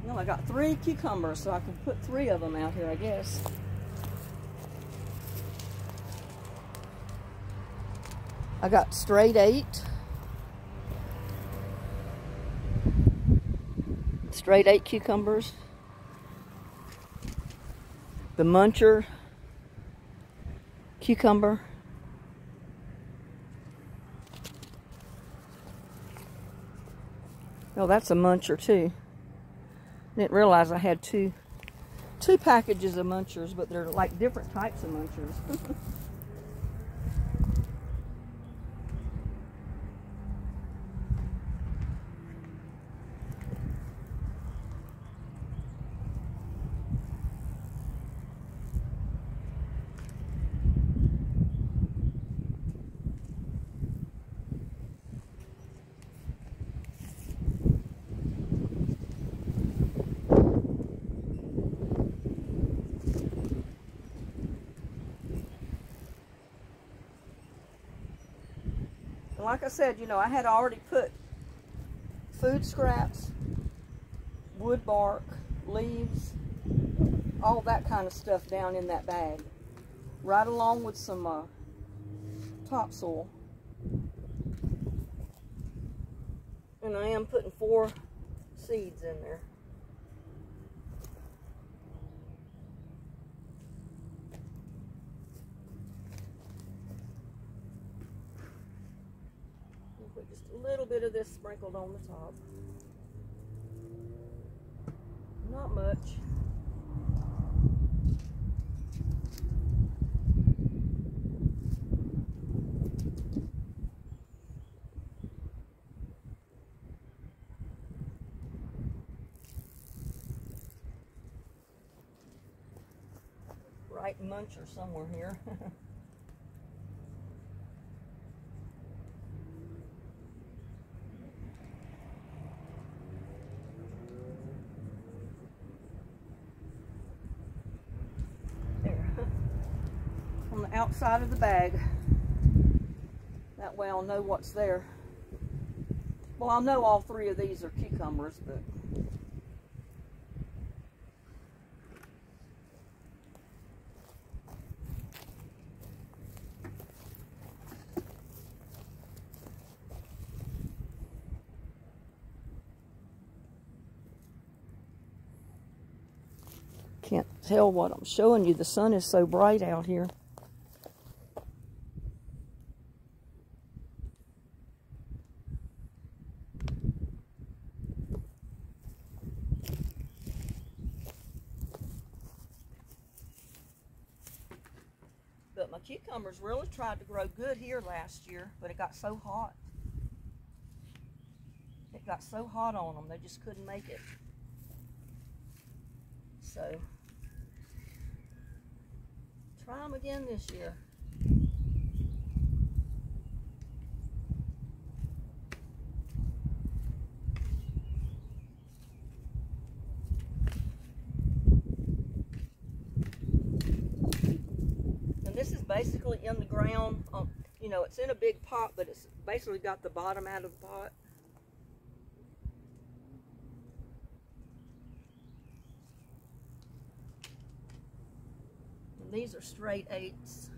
Well, I got 3 cucumbers, so I can put 3 of them out here, I guess. I got straight 8. Straight 8 cucumbers. The muncher cucumber. Oh, that's a muncher too. Didn't realize I had two packages of munchers, but they're like different types of munchers. Like I said, you know, I had already put food scraps, wood bark, leaves, all that kind of stuff down in that bag, right along with some topsoil. And I am putting 4 seeds in there. Just a little bit of this sprinkled on the top. Not much. Right muncher somewhere here. On the outside of the bag. That way I'll know what's there. Well, I'll know all 3 of these are cucumbers, but can't tell what I'm showing you. The sun is so bright out here. But my cucumbers really tried to grow good here last year, but it got so hot. It got so hot on them, they just couldn't make it. So, try them again this year. And this is basically in the ground. You know, it's in a big pot, but it's basically got the bottom out of the pot. These are straight 8s.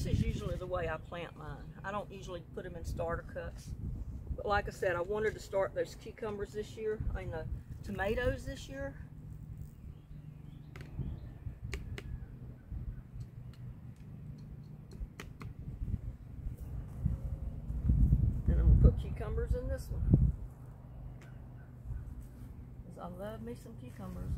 this is usually the way I plant mine. I don't usually put them in starter cups. But like I said, I wanted to start those cucumbers this year. I mean, the tomatoes this year. And I'm going to put cucumbers in this one. Because I love me some cucumbers.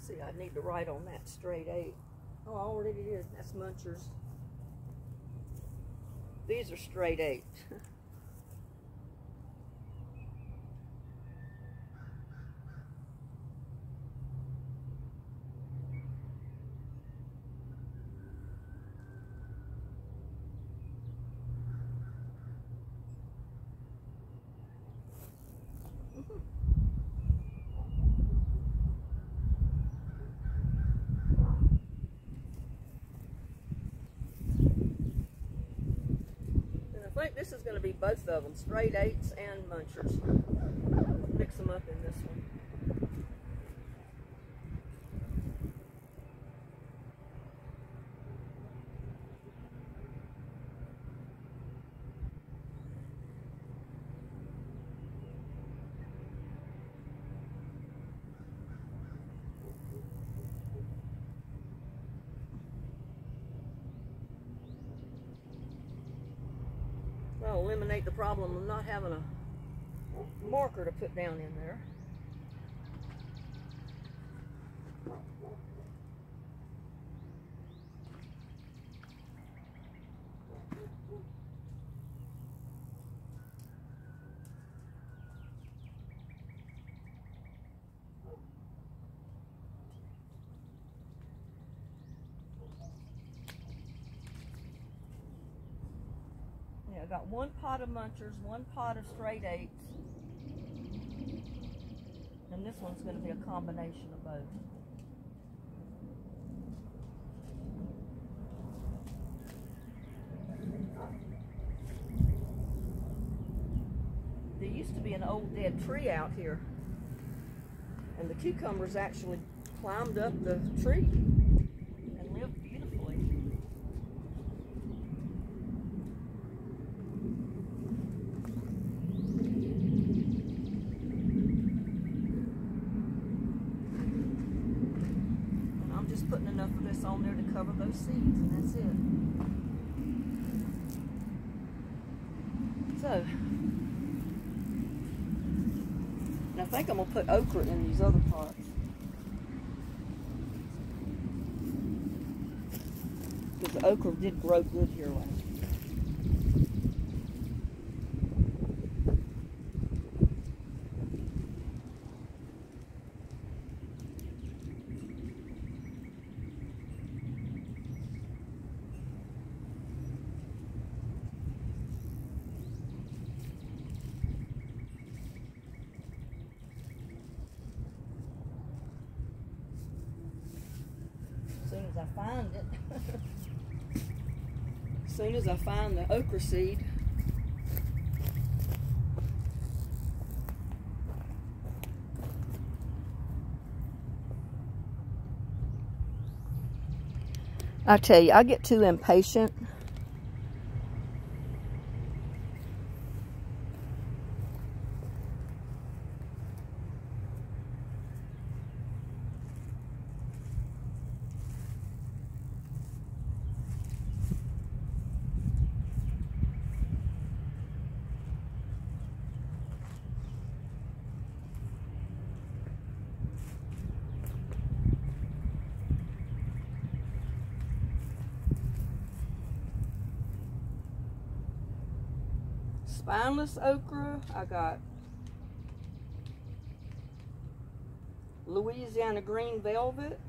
See, I need to write on that straight 8. Oh, I already did. That's Munchers. These are straight 8. I think this is going to be both of them, straight 8s and Munchers. Mix them up in this one. That'll eliminate the problem of not having a marker to put down in there. I got 1 pot of Munchers, 1 pot of straight 8s, and this one's going to be a combination of both. There used to be an old dead tree out here, and the cucumbers actually climbed up the tree and lived beautifully. Just putting enough of this on there to cover those seeds, and that's it. So, and I think I'm going to put okra in these other pots. Because the okra did grow good here last year. As soon as I find the okra seed, I tell you, I get too impatient. Spineless okra, I got Louisiana Green Velvet.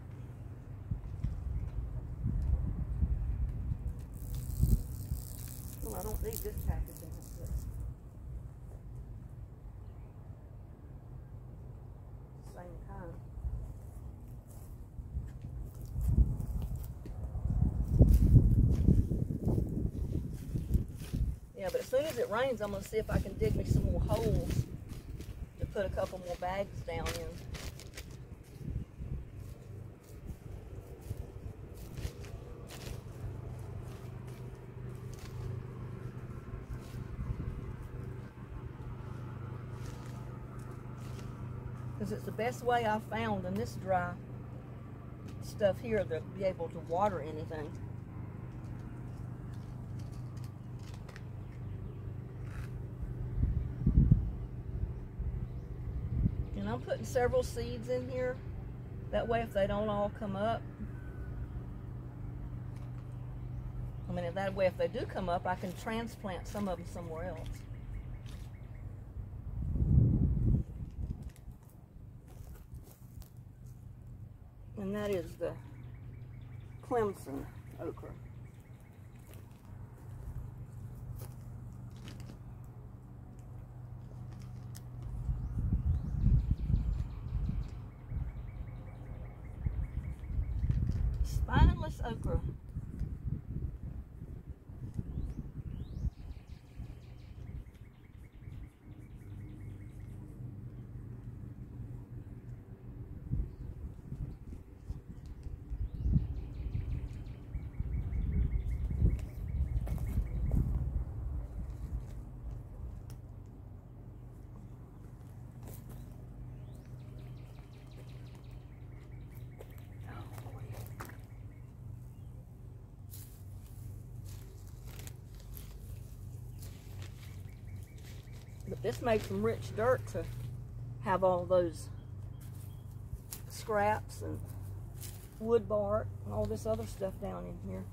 Well, I don't need this packaging. Same kind. Yeah, but as soon as it rains, I'm going to see if I can dig me some more holes to put a couple more bags down in. Because it's the best way I've found in this dry stuff here to be able to water anything. And I'm putting several seeds in here. That way if they don't all come up, I mean, that way if they do come up, I can transplant some of them somewhere else. And that is the Clemson okra. Spineless okra. But this made some rich dirt to have all those scraps and wood bark and all this other stuff down in here.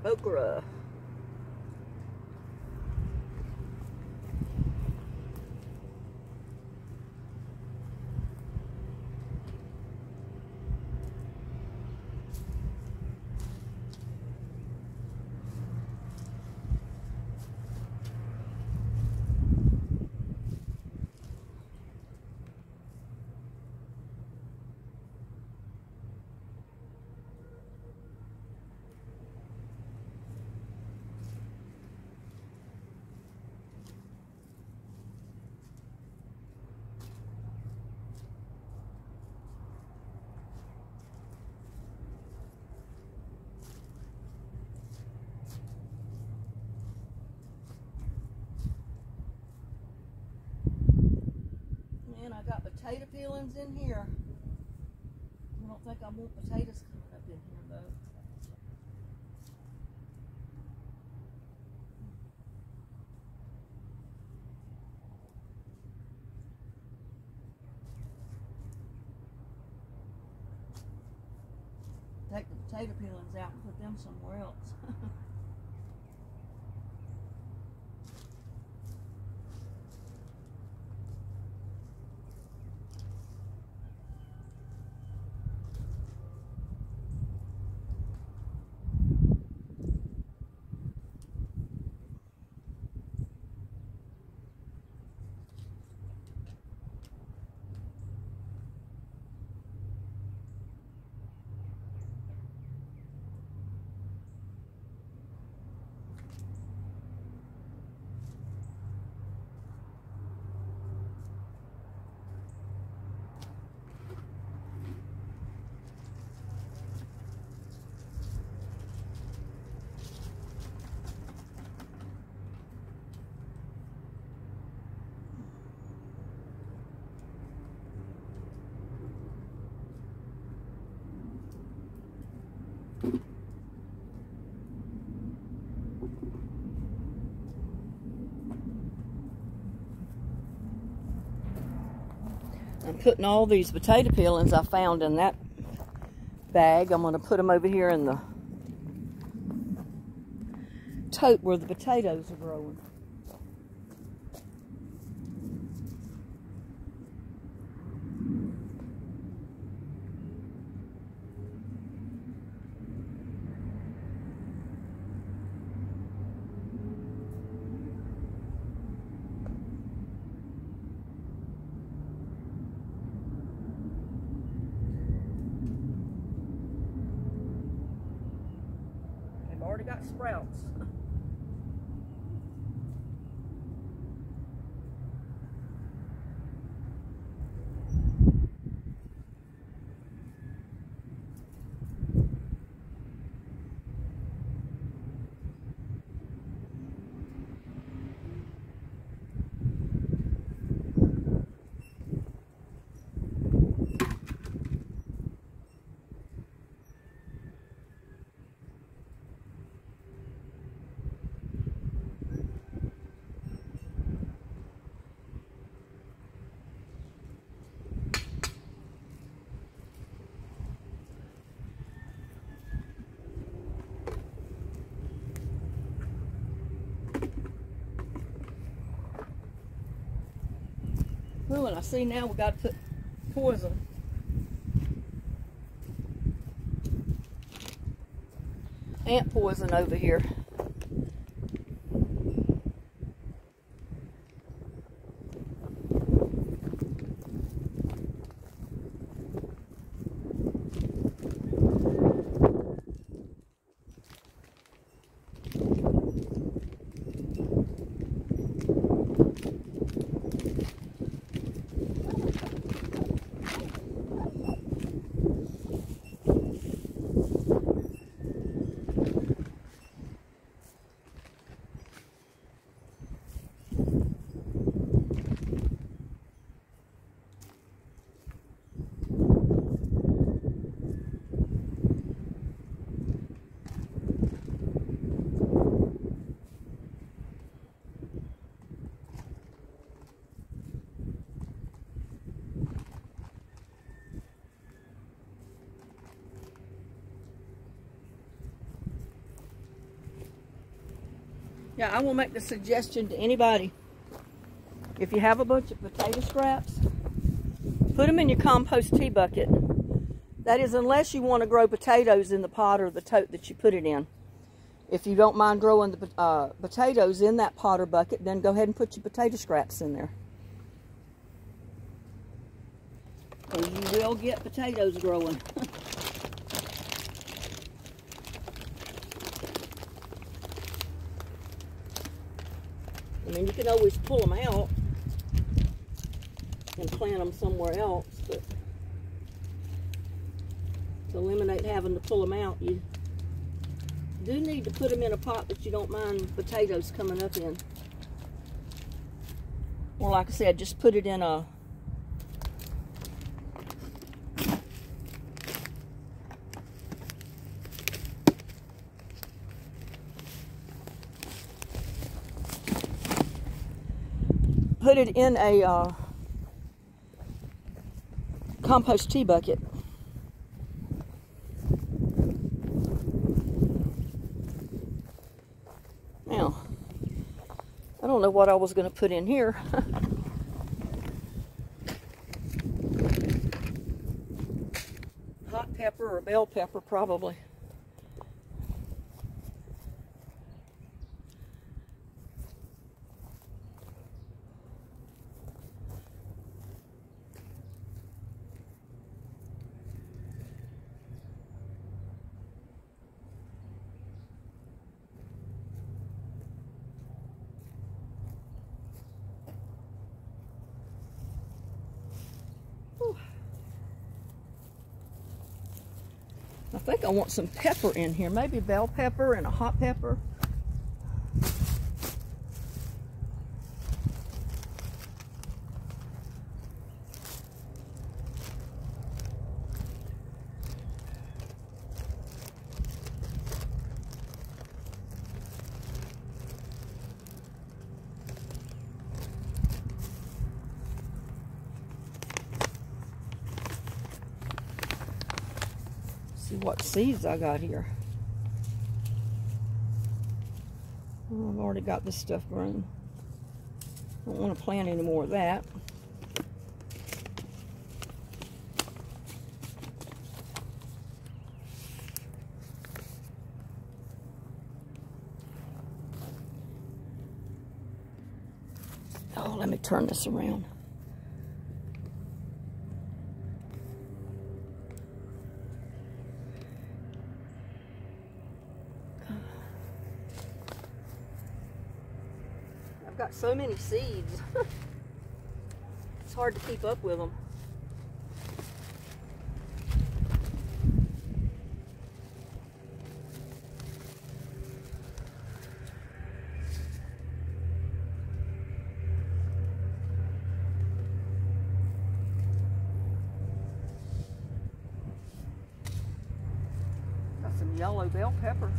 Okra. And I got potato peelings in here. I don't think I want potatoes coming up in here though. Take the potato peelings out and put them somewhere else. putting all these potato peelings I found in that bag. I'm going to put them over here in the tote where the potatoes are growing. Already got sprouts. Ooh, and I see now we got to put poison. Ant poison over here. Yeah, I will make the suggestion to anybody. If you have a bunch of potato scraps, put them in your compost tea bucket. That is, unless you want to grow potatoes in the pot or the tote that you put it in. If you don't mind growing the potatoes in that pot or bucket, then go ahead and put your potato scraps in there. Because you will get potatoes growing. I mean, you can always pull them out and plant them somewhere else, but to eliminate having to pull them out, you do need to put them in a pot that you don't mind potatoes coming up in. Or like I said, just put it in a compost tea bucket. Now, I don't know what I was going to put in here. Hot pepper or bell pepper, probably. I think I want some pepper in here, maybe bell pepper and a hot pepper. See what seeds I got here. Oh, I've already got this stuff grown. Don't want to plant any more of that. Oh, let me turn this around. I've got so many seeds. It's hard to keep up with them. Got some yellow bell pepper.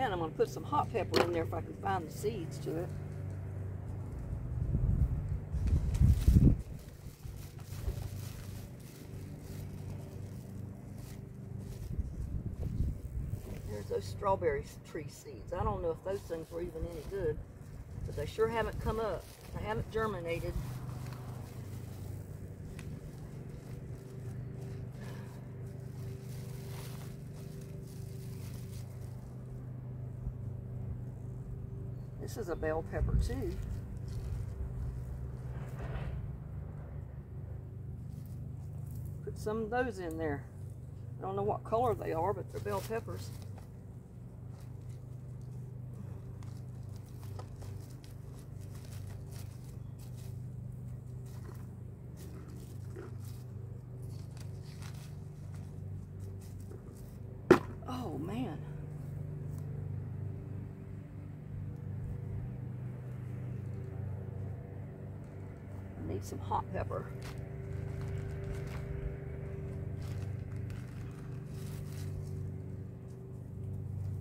And I'm going to put some hot pepper in there if I can find the seeds to it. There's those strawberry tree seeds. I don't know if those things were even any good, but they sure haven't come up. They haven't germinated. This is a bell pepper too. Put some of those in there. I don't know what color they are, but they're bell peppers. Oh man. Need some hot pepper.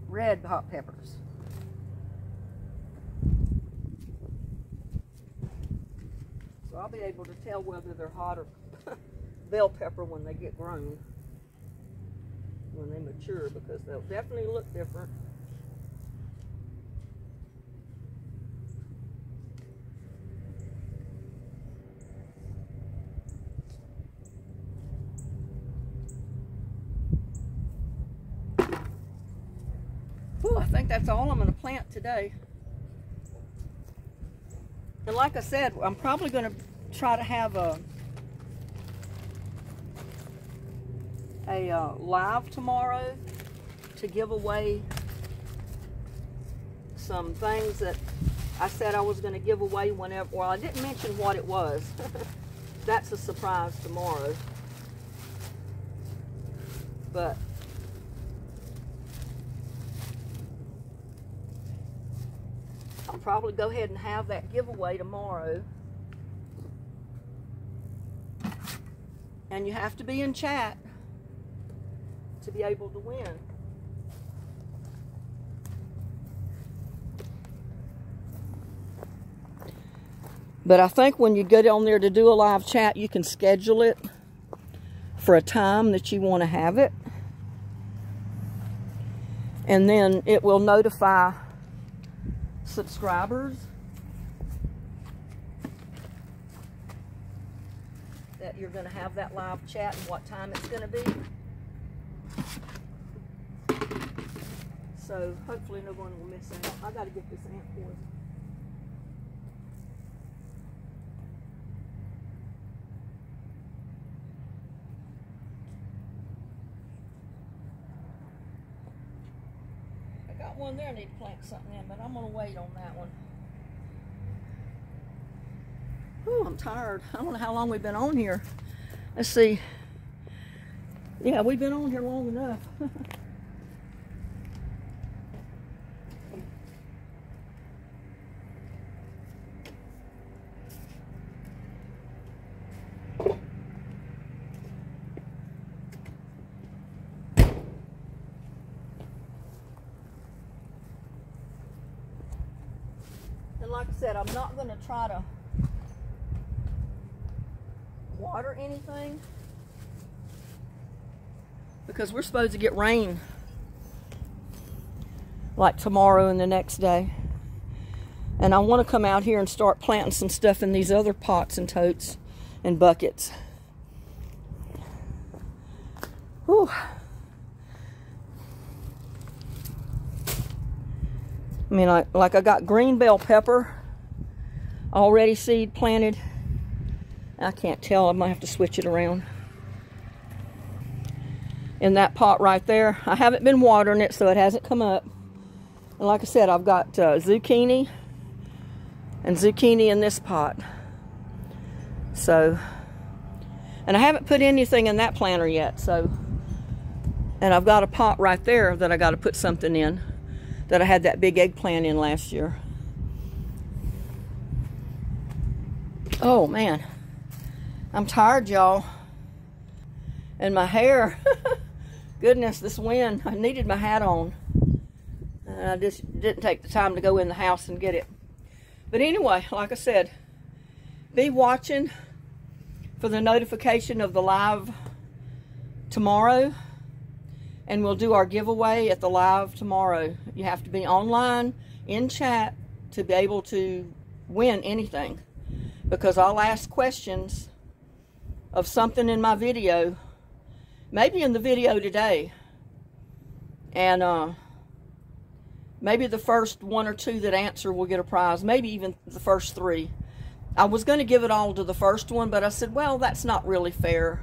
Red hot peppers. So I'll be able to tell whether they're hot or bell pepper when they get grown, when they mature, because they'll definitely look different. I think that's all I'm going to plant today. And like I said, I'm probably going to try to have a live tomorrow to give away some things that I said I was going to give away whenever. Well, I didn't mention what it was. That's a surprise tomorrow. But I'll probably go ahead and have that giveaway tomorrow. And you have to be in chat to be able to win. But I think when you get on there to do a live chat, you can schedule it for a time that you want to have it. And then it will notify subscribers that you're going to have that live chat and what time it's going to be. So hopefully no one will miss out. I got to get this ant poison. I got one there I need to plant something in, but I'm going to wait on that one. Oh, I'm tired. I don't know how long we've been on here. Let's see. Yeah, we've been on here long enough. And like I said, I'm not going to try to water anything because we're supposed to get rain like tomorrow and the next day. And I want to come out here and start planting some stuff in these other pots and totes and buckets. Whew. I mean, like I got green bell pepper already seed planted. I can't tell, I might have to switch it around. In that pot right there, I haven't been watering it, so it hasn't come up. And like I said, I've got zucchini and zucchini in this pot. So, and I haven't put anything in that planter yet, so. And I've got a pot right there that I got to put something in that I had that big eggplant in last year. Oh man, I'm tired, y'all. And my hair, goodness, this wind, I needed my hat on. And I just didn't take the time to go in the house and get it. But anyway, like I said, be watching for the notification of the live tomorrow. And we'll do our giveaway at the live tomorrow. You have to be online in chat to be able to win anything. Because I'll ask questions of something in my video, maybe in the video today. And maybe the first one or two that answer will get a prize. Maybe even the first three. I was going to give it all to the first one, but I said, well, that's not really fair.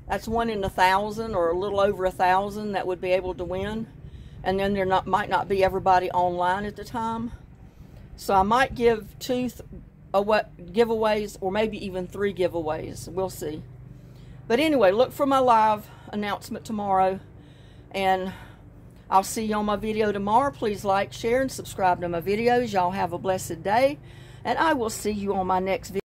That's 1 in 1,000 or a little over 1,000 that would be able to win. And then there might not be everybody online at the time. So I might give 2 giveaways or maybe even 3 giveaways. We'll see. But anyway, look for my live announcement tomorrow. And I'll see you on my video tomorrow. Please like, share, and subscribe to my videos. Y'all have a blessed day. And I will see you on my next video.